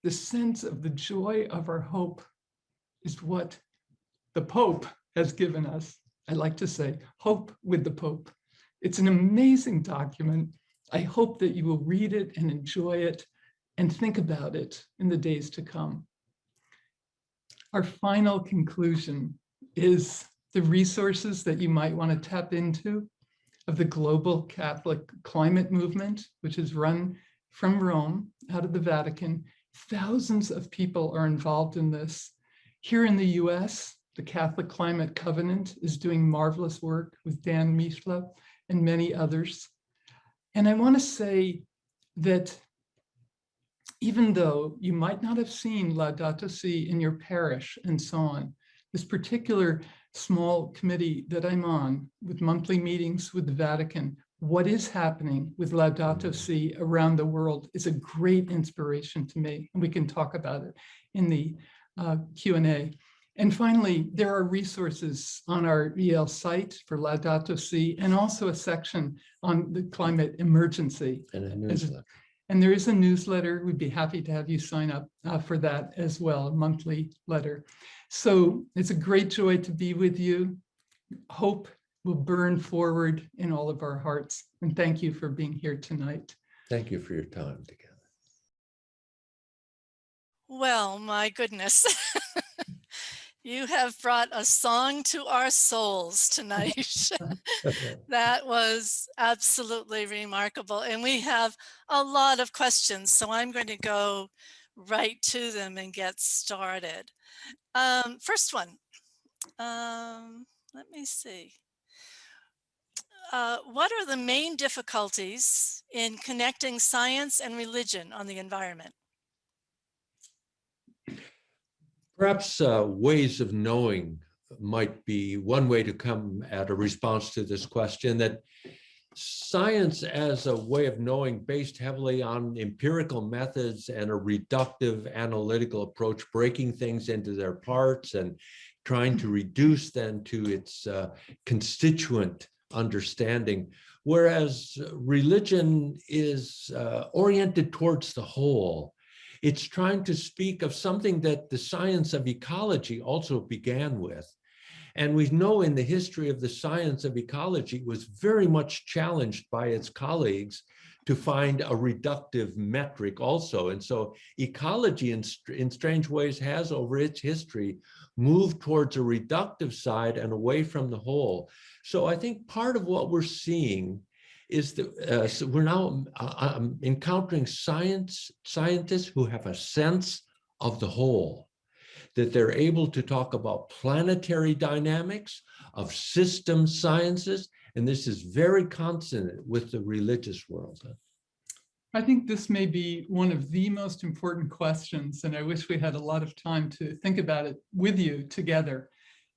C: the sense of the joy of our hope is what the Pope has given us. I like to say, hope with the Pope. It's an amazing document. I hope that you will read it and enjoy it and think about it in the days to come. Our final conclusion is the resources that you might want to tap into of the global Catholic climate movement, which is run from Rome, out of the Vatican. Thousands of people are involved in this. Here in the US, the Catholic Climate Covenant is doing marvelous work with Dan Michla and many others. And I want to say that even though you might not have seen Laudato Si in your parish and so on, this particular small committee that I'm on with monthly meetings with the Vatican, what is happening with Laudato Si around the world is a great inspiration to me. And we can talk about it in the Q&A. And finally, there are resources on our Yale site for Laudato Si, and also a section on the climate emergency.
D: And a newsletter.
C: And there is a newsletter. We'd be happy to have you sign up for that as well, a monthly letter. So it's a great joy to be with you. Hope will burn forward in all of our hearts. And thank you for being here tonight.
D: Thank you for your time together.
E: Well, my goodness. You have brought a song to our souls tonight. That was absolutely remarkable. And we have a lot of questions, so I'm going to go right to them and get started. First one, let me see. What are the main difficulties in connecting science and religion on the environment?
D: Perhaps ways of knowing might be one way to come at a response to this question, that science as a way of knowing based heavily on empirical methods and a reductive analytical approach, breaking things into their parts and trying to reduce them to its constituent understanding, whereas religion is oriented towards the whole. It's trying to speak of something that the science of ecology also began with. And we know in the history of the science of ecology was very much challenged by its colleagues to find a reductive metric also. And so ecology in strange ways has over its history moved towards a reductive side and away from the whole. So I think part of what we're seeing is that so we're now encountering scientists who have a sense of the whole, that they're able to talk about planetary dynamics, of system sciences, and this is very consonant with the religious world.
C: I think this may be one of the most important questions, and I wish we had a lot of time to think about it with you together,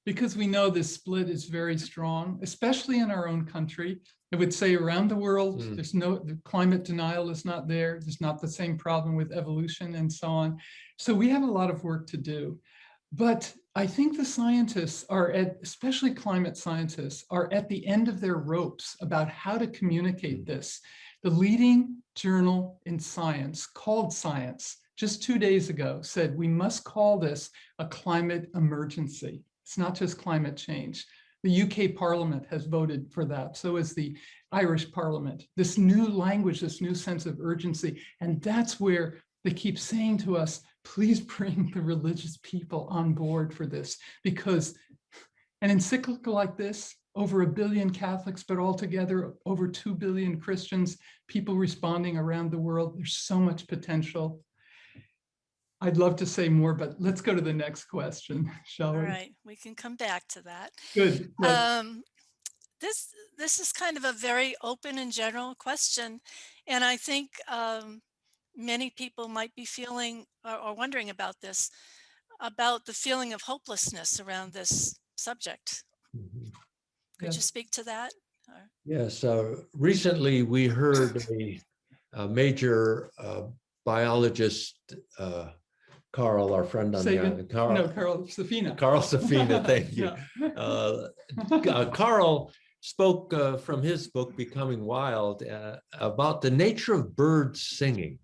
C: because we know this split is very strong, especially in our own country. I would say around the world, the climate denial is not there. There's not the same problem with evolution and so on. So we have a lot of work to do. But I think the scientists are especially climate scientists, are at the end of their ropes about how to communicate this. The leading journal in science, called Science, just 2 days ago said we must call this a climate emergency. It's not just climate change. The UK Parliament has voted for that. So has the Irish Parliament. This new language, this new sense of urgency. And that's where they keep saying to us, please bring the religious people on board for this, because an encyclical like this, over 1 billion Catholics, but altogether over 2 billion Christians, people responding around the world, there's so much potential. I'd love to say more, but let's go to the next question, shall we?
E: All right, we can come back to that.
C: Good.
E: This is kind of a very open and general question, and I think many people might be feeling or wondering about this, about the feeling of hopelessness around this subject. Could you speak to that?
D: Yes, recently we heard a major biologist, Carl, our friend on the island.
C: Carl Safina.
D: Carl Safina, thank you. Carl spoke from his book, Becoming Wild, about the nature of birds singing.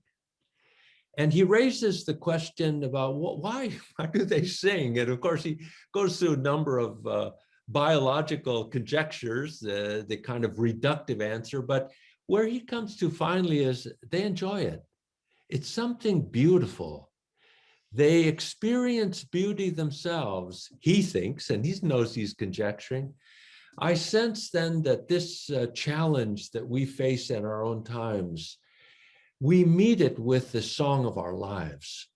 D: And he raises the question about why do they sing? And of course, he goes through a number of biological conjectures, the kind of reductive answer, but where he comes to finally is they enjoy it. It's something beautiful. They experience beauty themselves, he thinks, and he knows he's conjecturing. I sense then that this challenge that we face in our own times, we meet it with the song of our lives.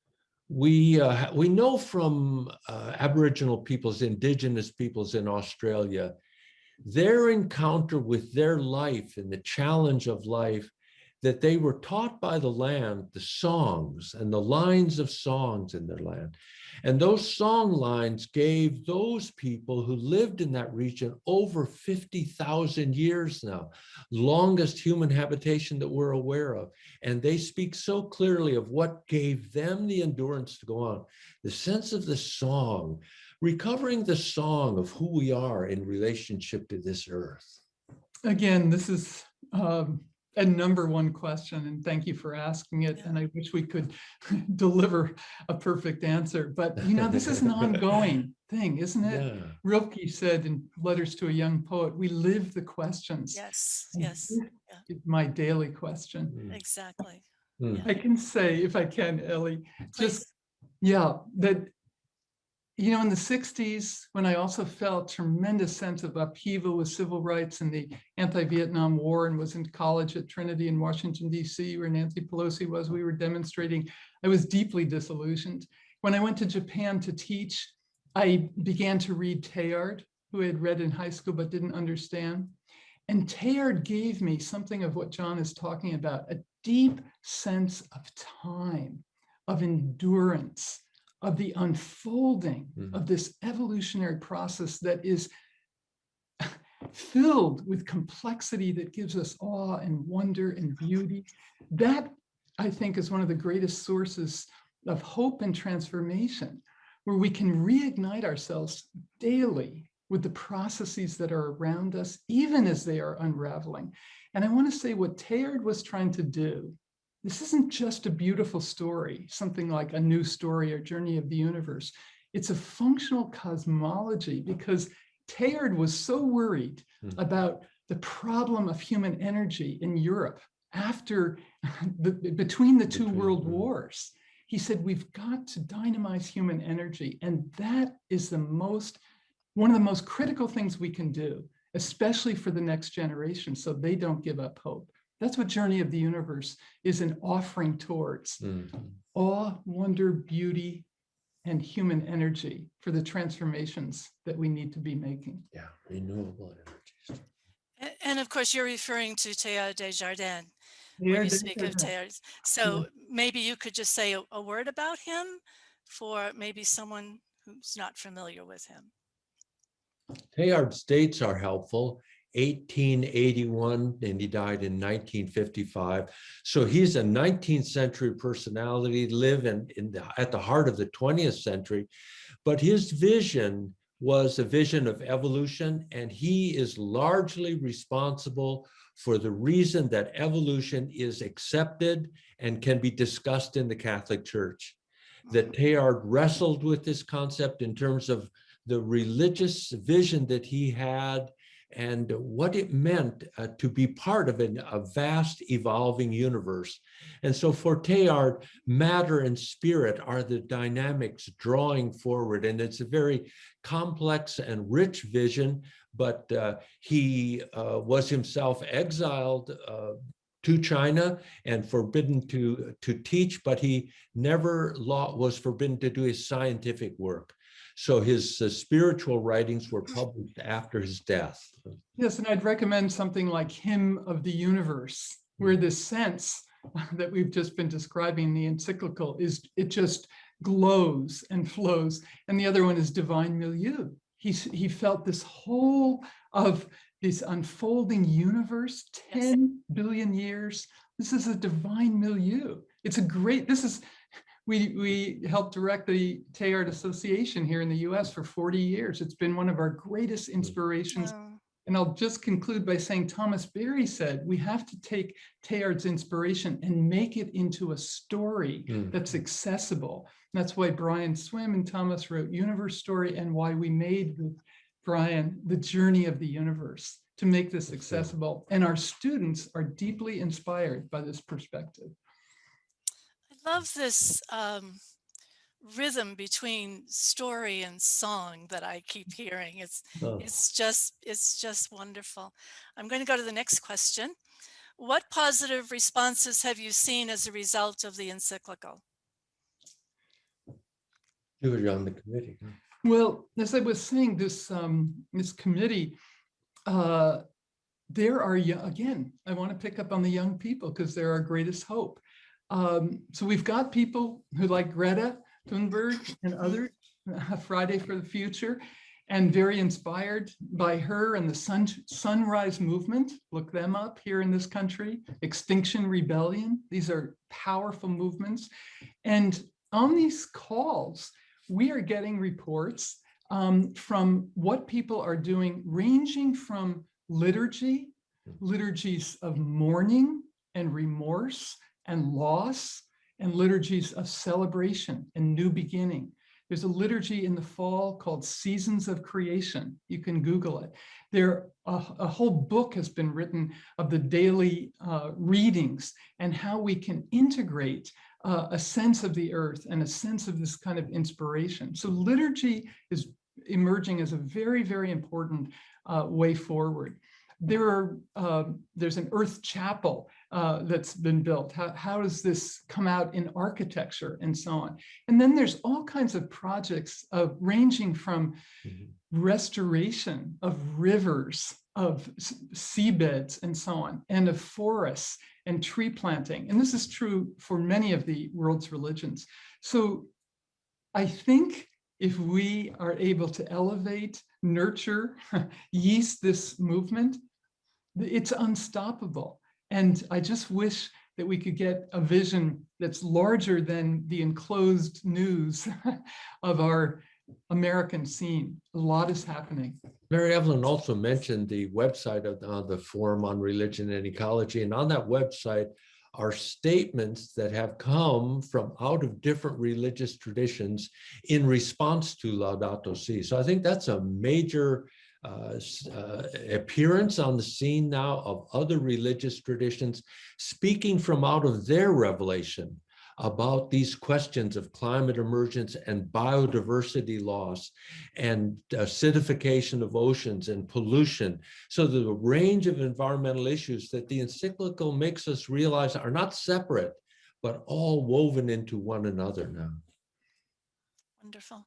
D: We know from Aboriginal peoples, indigenous peoples in Australia, their encounter with their life and the challenge of life, that they were taught by the land the songs and the lines of songs in their land. And those song lines gave those people who lived in that region over 50,000 years now, longest human habitation that we're aware of. And they speak so clearly of what gave them the endurance to go on. The sense of the song, recovering the song of who we are in relationship to this earth.
C: Again, this is a number one question, and thank you for asking it.
E: Yeah.
C: And I wish we could deliver a perfect answer, but you know, this is an ongoing thing, isn't it?
D: Yeah.
C: Rilke said in Letters to a Young Poet, we live the questions.
E: Yes,
C: And
E: yes,
C: this is my daily question.
E: exactly.
D: Mm.
C: I can say, if I can, Ellie, just,
E: Please.
C: yeah, that, you know, in the 60s, when I also felt tremendous sense of upheaval with civil rights and the anti-Vietnam War, and was in college at Trinity in Washington, DC, where Nancy Pelosi was, we were demonstrating, I was deeply disillusioned. When I went to Japan to teach, I began to read Teilhard, who I had read in high school but didn't understand. And Teilhard gave me something of what John is talking about, a deep sense of time, of endurance, of the unfolding of this evolutionary process that is filled with complexity that gives us awe and wonder and beauty. That, I think, is one of the greatest sources of hope and transformation, where we can reignite ourselves daily with the processes that are around us, even as they are unraveling. And I want to say what Teilhard was trying to do, this isn't just a beautiful story, something like A New Story or Journey of the Universe. It's a functional cosmology, because Teilhard was so worried about the problem of human energy in Europe after between the two world wars. He said, we've got to dynamize human energy. And that is one of the most critical things we can do, especially for the next generation, so they don't give up hope. That's what Journey of the Universe is an offering towards. Awe, wonder, beauty, and human energy for the transformations that we need to be making.
D: Yeah, renewable energies.
E: And of course, you're referring to Teilhard de Chardin when you speak of Teilhard. So maybe you could just say a word about him for maybe someone who's not familiar with him.
D: Teilhard's dates are helpful. 1881, and he died in 1955. So he's a 19th century personality, at the heart of the 20th century. But his vision was a vision of evolution, and he is largely responsible for the reason that evolution is accepted and can be discussed in the Catholic Church. That Teilhard wrestled with this concept in terms of the religious vision that he had and what it meant to be part of a vast evolving universe. And so for Teilhard, matter and spirit are the dynamics drawing forward. And it's a very complex and rich vision, but he was himself exiled to China and forbidden to teach, but he never was forbidden to do his scientific work. So his spiritual writings were published after his death.
C: Yes, and I'd recommend something like Hymn of the Universe, where this sense that we've just been describing in the encyclical it just glows and flows. And the other one is Divine Milieu. He felt this whole of this unfolding universe, 10 billion years. This is a divine milieu. It's a great, we helped direct the Teilhard Association here in the US for 40 years. It's been one of our greatest inspirations. And I'll just conclude by saying Thomas Berry said, we have to take Teilhard's inspiration and make it into a story that's accessible. And that's why Brian Swimme and Thomas wrote Universe Story, and why we made with Brian the Journey of the Universe, to make this accessible. And our students are deeply inspired by this perspective.
E: I love this rhythm between story and song that I keep hearing. It's just wonderful. I'm going to go to the next question. What positive responses have you seen as a result of the encyclical?
D: You were on the committee.
C: Well, as I was saying, this committee there are, again, I want to pick up on the young people because they're our greatest hope. So we've got people who like Greta Thunberg and others, Friday for the Future, and very inspired by her and the Sunrise Movement. Look them up here in this country. Extinction Rebellion. These are powerful movements. And on these calls, we are getting reports from what people are doing, ranging from liturgy, liturgies of mourning and remorse and loss, and liturgies of celebration and new beginning. There's a liturgy in the fall called Seasons of Creation. You can Google it. A whole book has been written of the daily readings and how we can integrate a sense of the earth and a sense of this kind of inspiration. So liturgy is emerging as a very, very important way forward. There's an Earth Chapel that's been built. How does this come out in architecture and so on? And then there's all kinds of projects ranging from restoration of rivers, of seabeds and so on, and of forests and tree planting. And this is true for many of the world's religions. So I think if we are able to elevate, nurture, yeast this movement, it's unstoppable. And I just wish that we could get a vision that's larger than the enclosed news of our American scene. A lot is happening.
D: Mary Evelyn also mentioned the website of the Forum on Religion and Ecology. And on that website are statements that have come from out of different religious traditions in response to Laudato Si. So I think that's a major appearance on the scene now of other religious traditions speaking from out of their revelation about these questions of climate emergence and biodiversity loss and acidification of oceans and pollution. So the range of environmental issues that the encyclical makes us realize are not separate, but all woven into one another now.
E: Wonderful.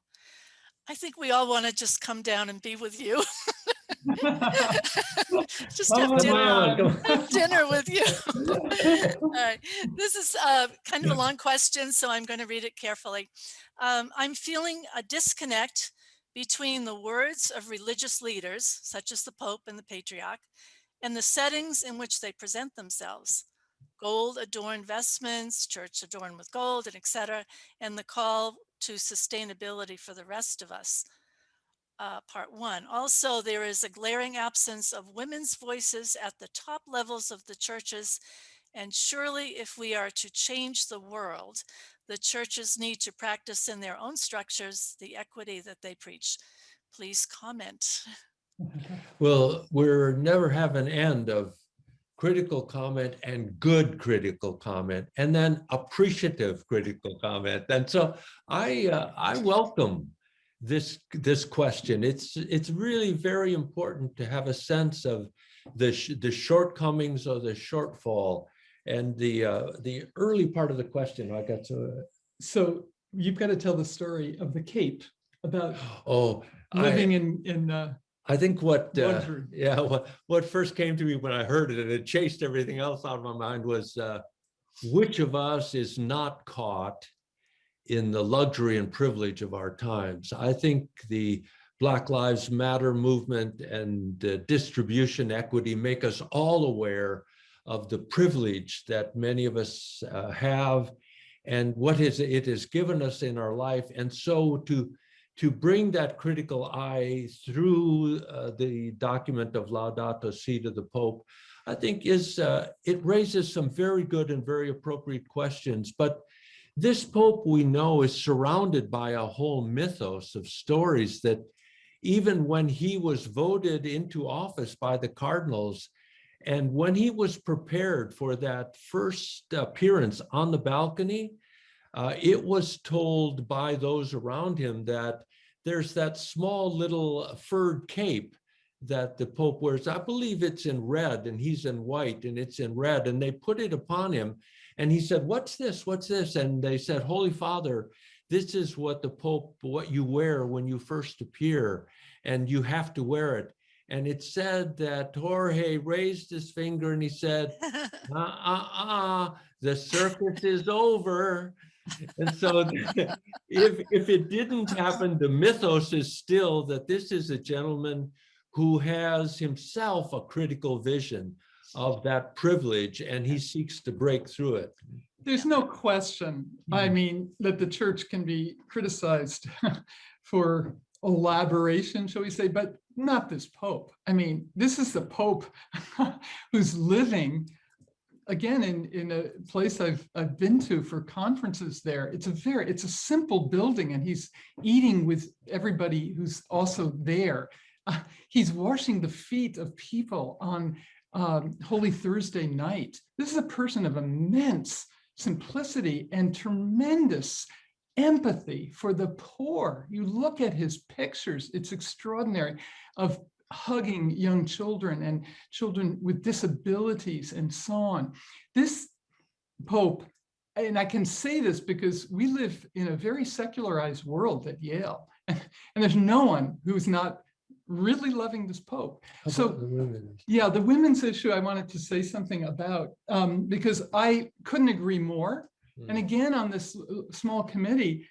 E: I think we all want to just come down and be with you. Just have dinner with you. All right. This is kind of a long question, so I'm going to read it carefully. I'm feeling a disconnect between the words of religious leaders, such as the Pope and the Patriarch, and the settings in which they present themselves. Gold-adorned vestments, church adorned with gold, and etc., and the call to sustainability for the rest of us. Part one. Also, there is a glaring absence of women's voices at the top levels of the churches, and surely if we are to change the world, the churches need to practice in their own structures the equity that they preach. Please comment.
D: Well, we're never have an end of critical comment and good critical comment, and then appreciative critical comment. And so I welcome this question. It's really very important to have a sense of the shortcomings or the shortfall. And the early part of the question, I got to.
C: So you've got to tell the story of the Cape about living in
D: I think what first came to me when I heard it, and it chased everything else out of my mind, was which of us is not caught in the luxury and privilege of our times. I think the Black Lives Matter movement and distribution equity make us all aware of the privilege that many of us have and what it has given us in our life. And so to bring that critical eye through the document of Laudato Si to the Pope, I think it raises some very good and very appropriate questions. But this Pope, we know, is surrounded by a whole mythos of stories that even when he was voted into office by the cardinals, and when he was prepared for that first appearance on the balcony, it was told by those around him that there's that small little furred cape that the Pope wears. I believe it's in red and he's in white and it's in red, and they put it upon him. And he said, "What's this? What's this?" And they said, "Holy Father, this is what you wear when you first appear, and you have to wear it." And it said that Jorge raised his finger and he said, the circus is over. And so if it didn't happen, the mythos is still that this is a gentleman who has himself a critical vision of that privilege, and he seeks to break through it.
C: There's no question, I mean, that the church can be criticized for elaboration, shall we say, but not this Pope. I mean, this is the Pope who's living, again, in a place I've been to for conferences there. It's a simple building, and he's eating with everybody who's also there. He's washing the feet of people on Holy Thursday night. This is a person of immense simplicity and tremendous empathy for the poor. You look at his pictures, it's extraordinary, of hugging young children and children with disabilities and so on. This Pope, and I can say this because we live in a very secularized world at Yale, and there's no one who's not really loving this Pope. So yeah, the women's issue I wanted to say something about, because I couldn't agree more. And again, on this small committee,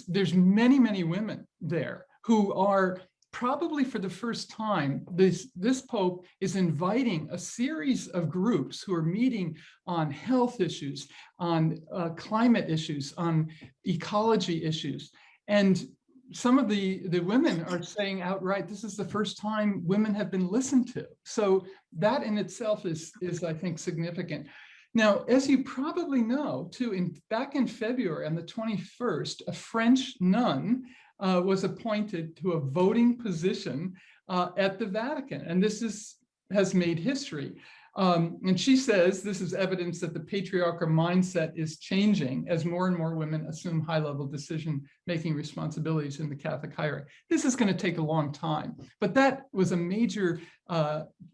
C: there's many, many women there who are probably for the first time, this Pope is inviting a series of groups who are meeting on health issues, on climate issues, on ecology issues. And some of the women are saying outright, this is the first time women have been listened to. So that in itself is I think, significant. Now, as you probably know, too, back in February on the 21st, a French nun was appointed to a voting position at the Vatican. And this has made history. And she says this is evidence that the patriarchal mindset is changing as more and more women assume high-level decision-making responsibilities in the Catholic hierarchy. This is going to take a long time, but that was a major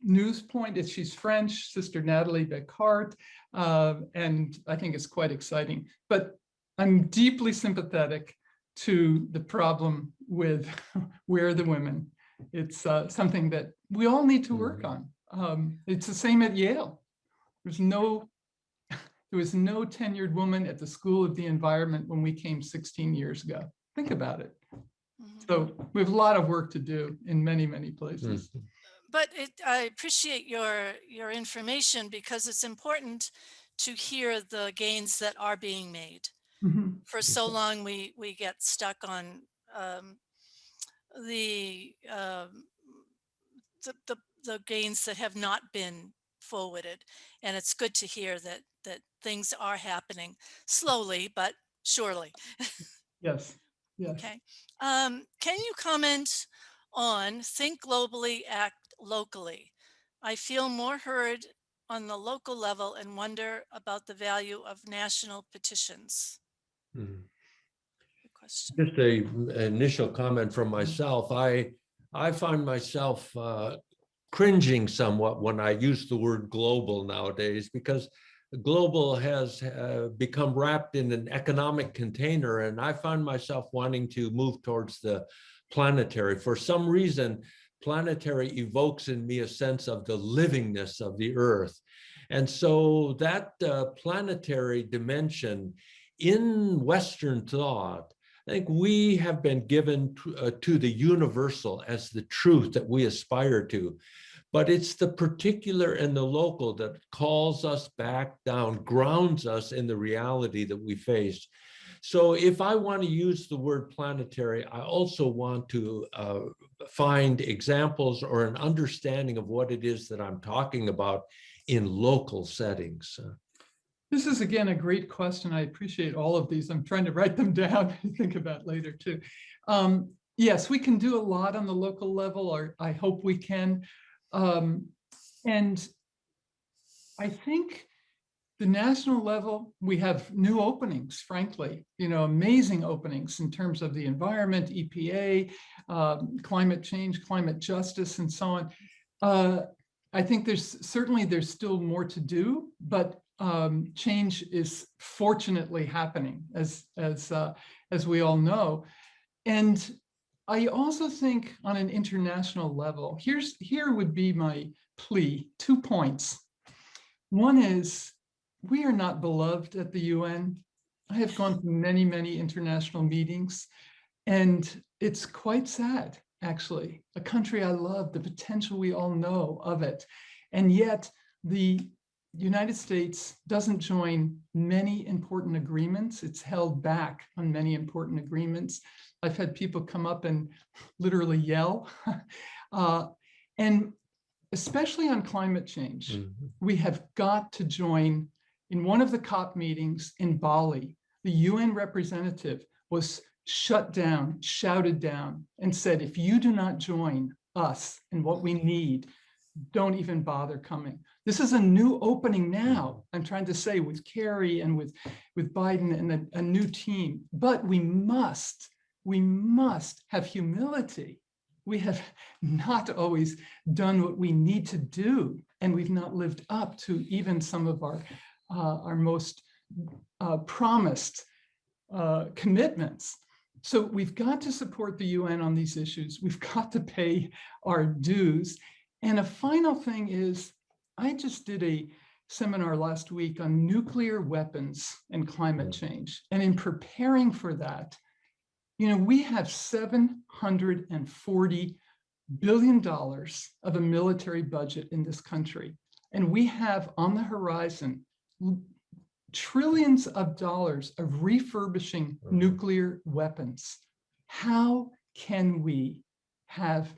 C: news point. She's French, Sister Natalie Becart, and I think it's quite exciting. But I'm deeply sympathetic to the problem with where are the women. It's something that we all need to work on. It's the same at Yale. There was no tenured woman at the School of the Environment when we came 16 years ago. Think about it. So we have a lot of work to do in many, many places.
E: But I appreciate your information, because it's important to hear the gains that are being made. For so long, we get stuck on the gains that have not been forwarded, and it's good to hear that things are happening slowly but surely.
C: Yes. Yes.
E: Okay. Can you comment on think globally, act locally? I feel more heard on the local level and wonder about the value of national petitions. Good question.
D: Just an initial comment from myself. I find myself cringing somewhat when I use the word global nowadays, because global has become wrapped in an economic container, and I find myself wanting to move towards the planetary. For some reason, planetary evokes in me a sense of the livingness of the earth. And so that planetary dimension in Western thought, I think we have been given to the universal as the truth that we aspire to. But it's the particular and the local that calls us back down, grounds us in the reality that we face. So if I want to use the word planetary, I also want to find examples or an understanding of what it is that I'm talking about in local settings.
C: This is, again, a great question. I appreciate all of these. I'm trying to write them down and think about later, too. Yes, we can do a lot on the local level, or I hope we can. And I think the national level, we have new openings, frankly, amazing openings in terms of the environment, EPA, climate change, climate justice, and so on. I think there's still more to do, but change is fortunately happening, as we all know. And I also think on an international level, here would be my plea, 2 points. One is, we are not beloved at the UN. I have gone to many, many international meetings, and it's quite sad, actually. A country I love, the potential we all know of it. And yet the United States doesn't join many important agreements. It's held back on many important agreements. I've had people come up and literally yell. And especially on climate change, we have got to join. In one of the COP meetings in Bali, the UN representative was shut down, shouted down, and said, if you do not join us in what we need, don't even bother coming. This is a new opening now, I'm trying to say, with Kerry and with Biden and a new team. But we must have humility. We have not always done what we need to do, and we've not lived up to even some of our most promised commitments. So we've got to support the UN on these issues. We've got to pay our dues. And a final thing is, I just did a seminar last week on nuclear weapons and climate change. And in preparing for that, we have $740 billion of a military budget in this country. And we have on the horizon trillions of dollars of refurbishing nuclear weapons. How can we have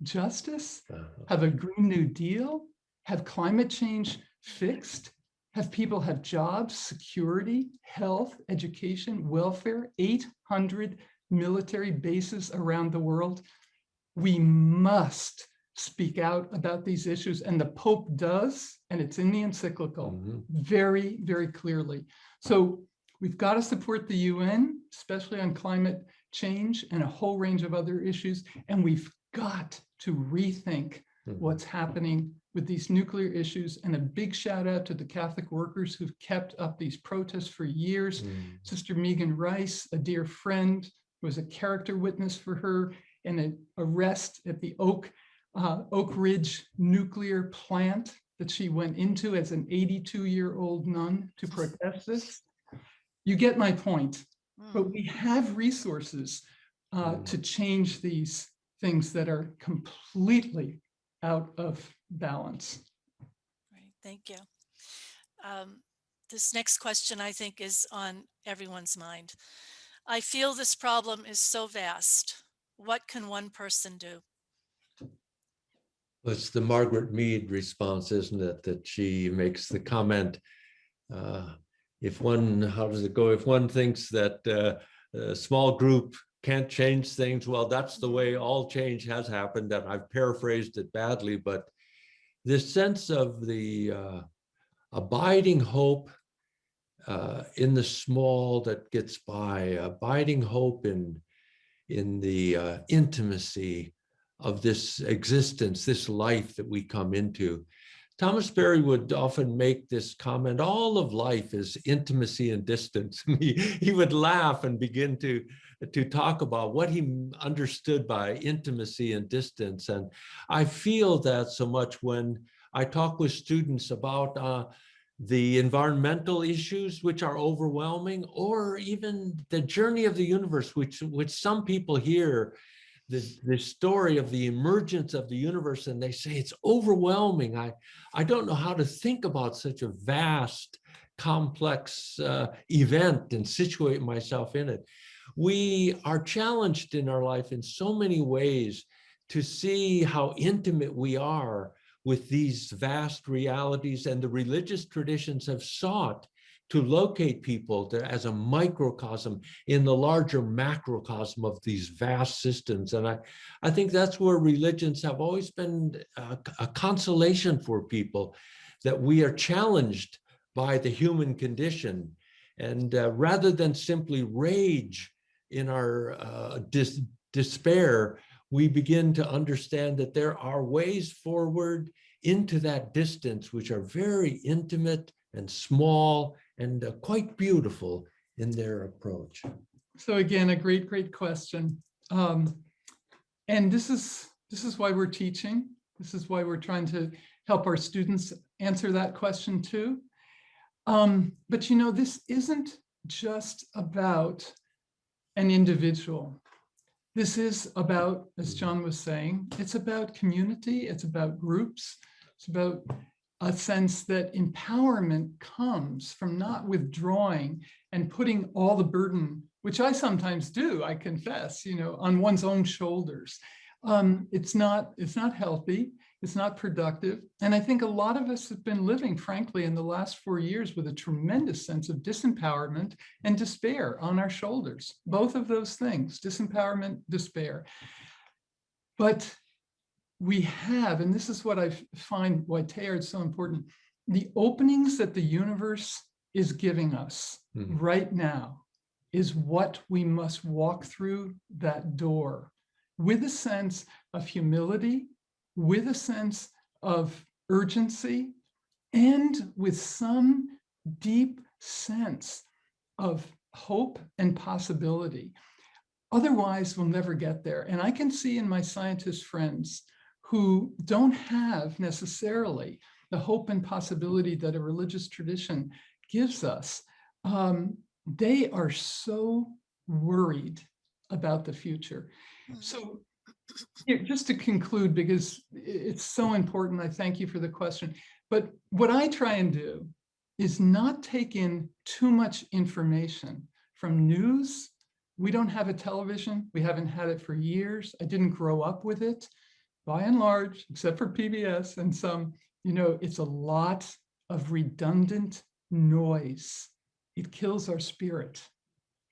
C: justice, have a Green New Deal, have climate change fixed, have people have jobs, security, health, education, welfare, 800 military bases around the world? We must speak out about these issues, and the Pope does, and it's in the encyclical very, very clearly. So we've got to support the UN, especially on climate change and a whole range of other issues, and we've got to rethink what's happening with these nuclear issues. And a big shout out to the Catholic workers who've kept up these protests for years. Sister Megan Rice, a dear friend, was a character witness for her in an arrest at the Oak Ridge nuclear plant that she went into as an 82-year-old nun to protest this. You get my point, but we have resources to change these things that are completely out of balance.
E: Right, thank you. This next question, I think, is on everyone's mind. I feel this problem is so vast. What can one person do?
D: It's the Margaret Mead response, isn't it? That she makes the comment, if one, how does it go? If one thinks that a small group can't change things, well, that's the way all change has happened. And I've paraphrased it badly, but this sense of the abiding hope in the small that gets by, abiding hope in the intimacy of this existence, this life that we come into. Thomas Berry would often make this comment, all of life is intimacy and distance. He would laugh and begin to talk about what he understood by intimacy and distance. And I feel that so much when I talk with students about the environmental issues, which are overwhelming, or even the journey of the universe, which some people hear the story of the emergence of the universe, and they say it's overwhelming. I don't know how to think about such a vast, complex event and situate myself in it. We are challenged in our life in so many ways to see how intimate we are with these vast realities, and the religious traditions have sought to locate people as a microcosm in the larger macrocosm of these vast systems. And I think that's where religions have always been a consolation for people, that we are challenged by the human condition. And rather than simply rage in our despair, we begin to understand that there are ways forward into that distance, which are very intimate and small and quite beautiful in their approach.
C: So again, a great, great question. And this is why we're teaching. This is why we're trying to help our students answer that question too. But you know, this isn't just about an individual. This is about, as John was saying, it's about community, it's about groups, it's about a sense that empowerment comes from not withdrawing and putting all the burden, which I sometimes do, I confess, you know, on one's own shoulders. It's not healthy, it's not productive. And I think a lot of us have been living, frankly, in the last 4 years with a tremendous sense of disempowerment and despair on our shoulders. Both of those things, disempowerment, despair. But we have, and this is what I find why Teilhard is so important, the openings that the universe is giving us right now is what we must walk through that door with a sense of humility, with a sense of urgency, and with some deep sense of hope and possibility. Otherwise, we'll never get there. And I can see in my scientist friends who don't have necessarily the hope and possibility that a religious tradition gives us, they are so worried about the future. So just to conclude, because it's so important, I thank you for the question, but what I try and do is not take in too much information from news. We don't have a television. We haven't had it for years. I didn't grow up with it, by and large, except for PBS and some, you know, it's a lot of redundant noise. It kills our spirit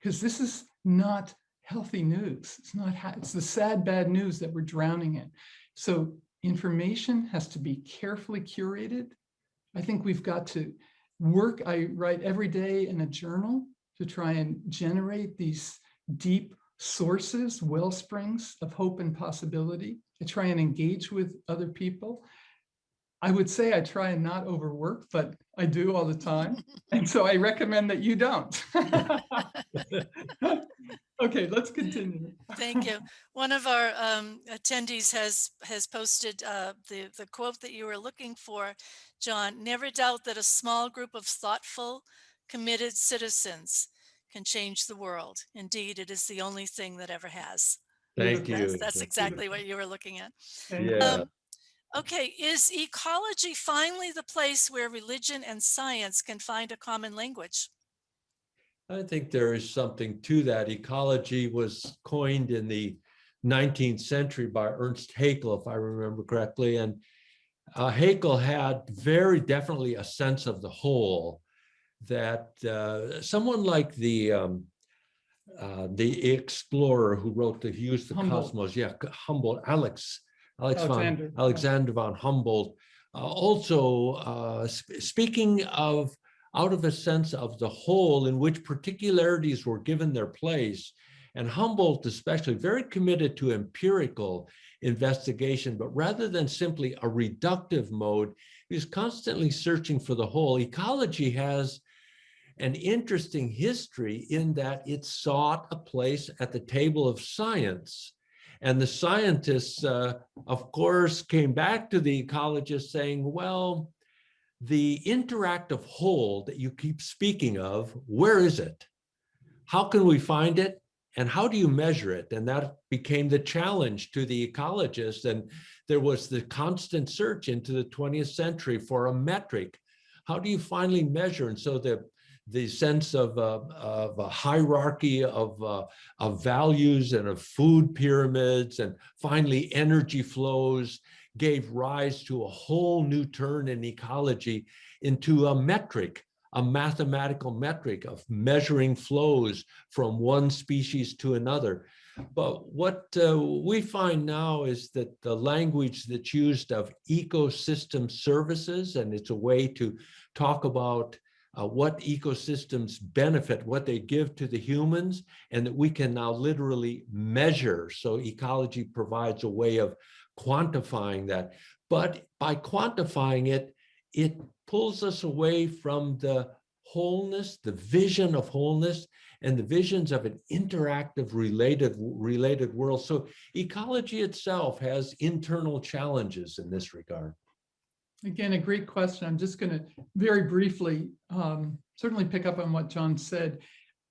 C: because this is not healthy news. It's the sad, bad news that we're drowning in. So information has to be carefully curated. I think we've got to work. I write every day in a journal to try and generate these deep sources, well springs of hope and possibility. I try and engage with other people. I would say I try and not overwork, but I do all the time. And so I recommend that you don't. Okay, let's continue.
E: Thank you. One of our attendees has posted the quote that you were looking for, John. Never doubt that a small group of thoughtful, committed citizens can change the world. Indeed, it is the only thing that ever has.
D: Thank you.
E: That's exactly what you were looking at.
D: Yeah.
E: Okay, is ecology finally the place where religion and science can find a common language?
D: I think there is something to that. Ecology was coined in the 19th century by Ernst Haeckel, if I remember correctly. And Haeckel had very definitely a sense of the whole that someone like the explorer who wrote the Views of the Cosmos, Humboldt, Alexander von Humboldt, also speaking of out of a sense of the whole in which particularities were given their place. And Humboldt especially very committed to empirical investigation, but rather than simply a reductive mode, he was constantly searching for the whole. Ecology has an interesting history in that it sought a place at the table of science. And the scientists, of course, came back to the ecologists saying, well, the interactive whole that you keep speaking of, where is it? How can we find it? And how do you measure it? And that became the challenge to the ecologists. And there was the constant search into the 20th century for a metric. How do you finally measure? And so the sense of a hierarchy of values and of food pyramids and finally energy flows gave rise to a whole new turn in ecology into a metric, a mathematical metric of measuring flows from one species to another. But what we find now is that the language that's used of ecosystem services, and it's a way to talk about what ecosystems benefit, what they give to the humans, and that we can now literally measure. So ecology provides a way of quantifying that. But by quantifying it, it pulls us away from the wholeness, the vision of wholeness, and the visions of an interactive, related world. So ecology itself has internal challenges in this regard.
C: Again, a great question. I'm just going to very briefly certainly pick up on what John said.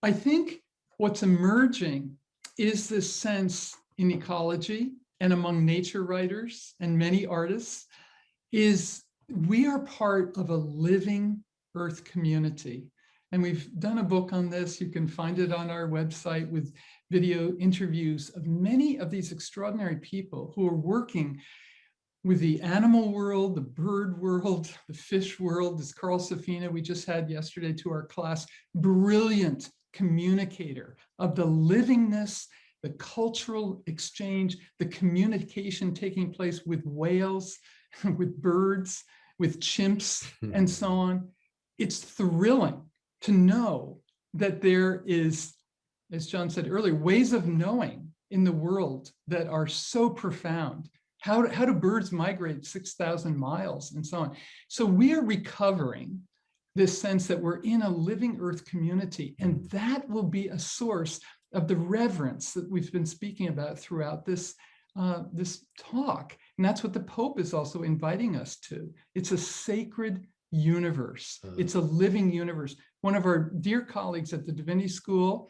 C: I think what's emerging is this sense in ecology and among nature writers and many artists is we are part of a living Earth community. And we've done a book on this. You can find it on our website with video interviews of many of these extraordinary people who are working with the animal world, the bird world, the fish world. This Carl Safina we just had yesterday to our class, brilliant communicator of the livingness, the cultural exchange, the communication taking place with whales, with birds, with chimps, and so on. It's thrilling to know that there is, as John said earlier, ways of knowing in the world that are so profound. How do birds migrate 6,000 miles and so on? So we are recovering this sense that we're in a living Earth community, and that will be a source of the reverence that we've been speaking about throughout this talk. And that's what the Pope is also inviting us to. It's a sacred universe. It's a living universe. One of our dear colleagues at the Divinity School,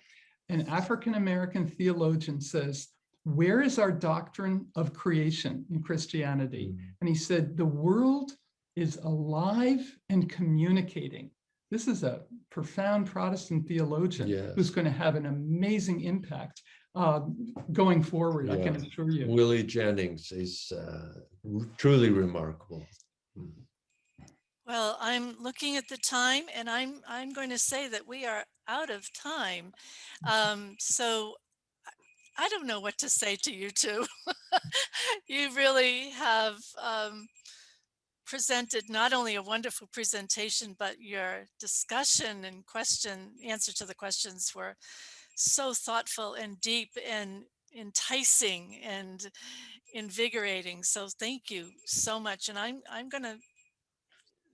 C: an African-American theologian, says, "Where is our doctrine of creation in Christianity?" And he said, the world is alive and communicating. This is a profound Protestant theologian who's going to have an amazing impact going forward, I can assure you.
D: Willie Jennings is truly remarkable.
E: Well, I'm looking at the time, and I'm going to say that we are out of time. So I don't know what to say to you two. You really have presented not only a wonderful presentation, but your discussion and answer to the questions were so thoughtful and deep and enticing and invigorating. So thank you so much. And I'm going to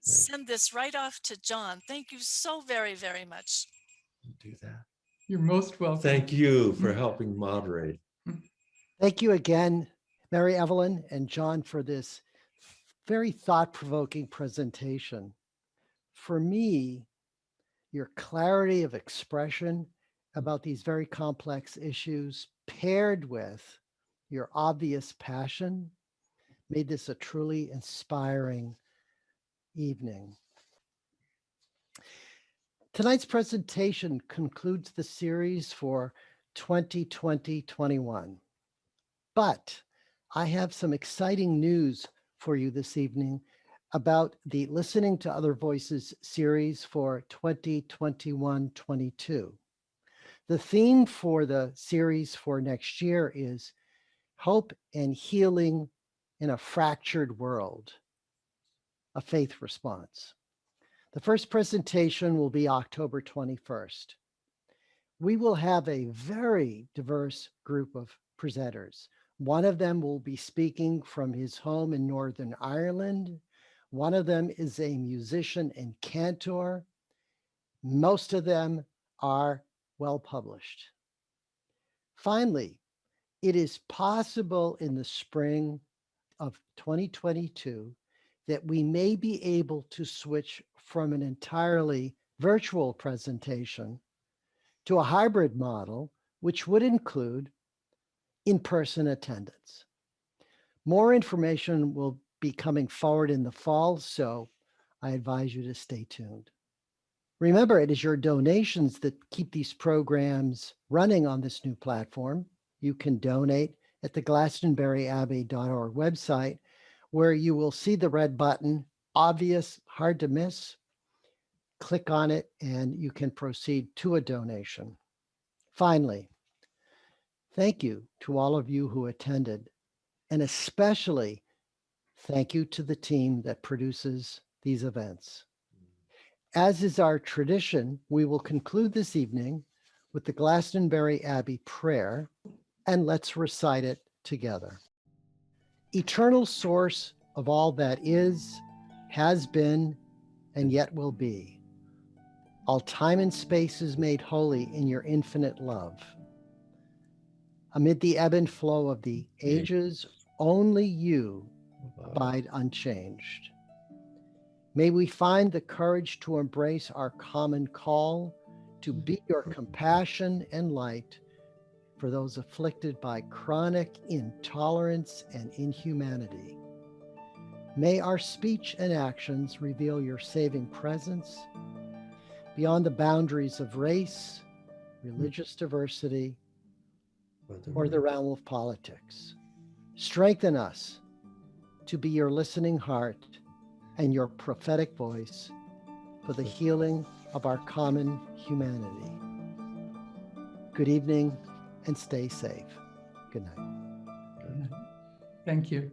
E: send this right off to John. Thank you so very, very much.
D: Do that.
C: You're most welcome.
D: Thank you for helping moderate.
A: Thank you again, Mary Evelyn and John, for this very thought-provoking presentation. For me, your clarity of expression about these very complex issues, paired with your obvious passion, made this a truly inspiring evening. Tonight's presentation concludes the series for 2020-21. But I have some exciting news for you this evening about the Listening to Other Voices series for 2021-22. The theme for the series for next year is Hope and Healing in a Fractured World, a faith response. The first presentation will be October 21st. We will have a very diverse group of presenters. One of them will be speaking from his home in Northern Ireland. One of them is a musician and cantor. Most of them are well published. Finally, it is possible in the spring of 2022 that we may be able to switch from an entirely virtual presentation to a hybrid model, which would include in-person attendance. More information will be coming forward in the fall, so I advise you to stay tuned. Remember, it is your donations that keep these programs running on this new platform. You can donate at the glastonburyabbey.org website, where you will see the red button, obvious, hard to miss. Click on it and you can proceed to a donation. Finally, thank you to all of you who attended, and especially thank you to the team that produces these events. As is our tradition, we will conclude this evening with the Glastonbury Abbey prayer, and let's recite it together. Eternal source of all that is, has been, and yet will be, All time and space is made holy in your infinite love. Amid the ebb and flow of the ages, only you abide unchanged. May we find the courage to embrace our common call to be your compassion and light for those afflicted by chronic intolerance and inhumanity. May our speech and actions reveal your saving presence beyond the boundaries of race, religious diversity, or the realm of politics. Strengthen us to be your listening heart and your prophetic voice for the healing of our common humanity. Good evening and stay safe. Good night.
C: Thank you.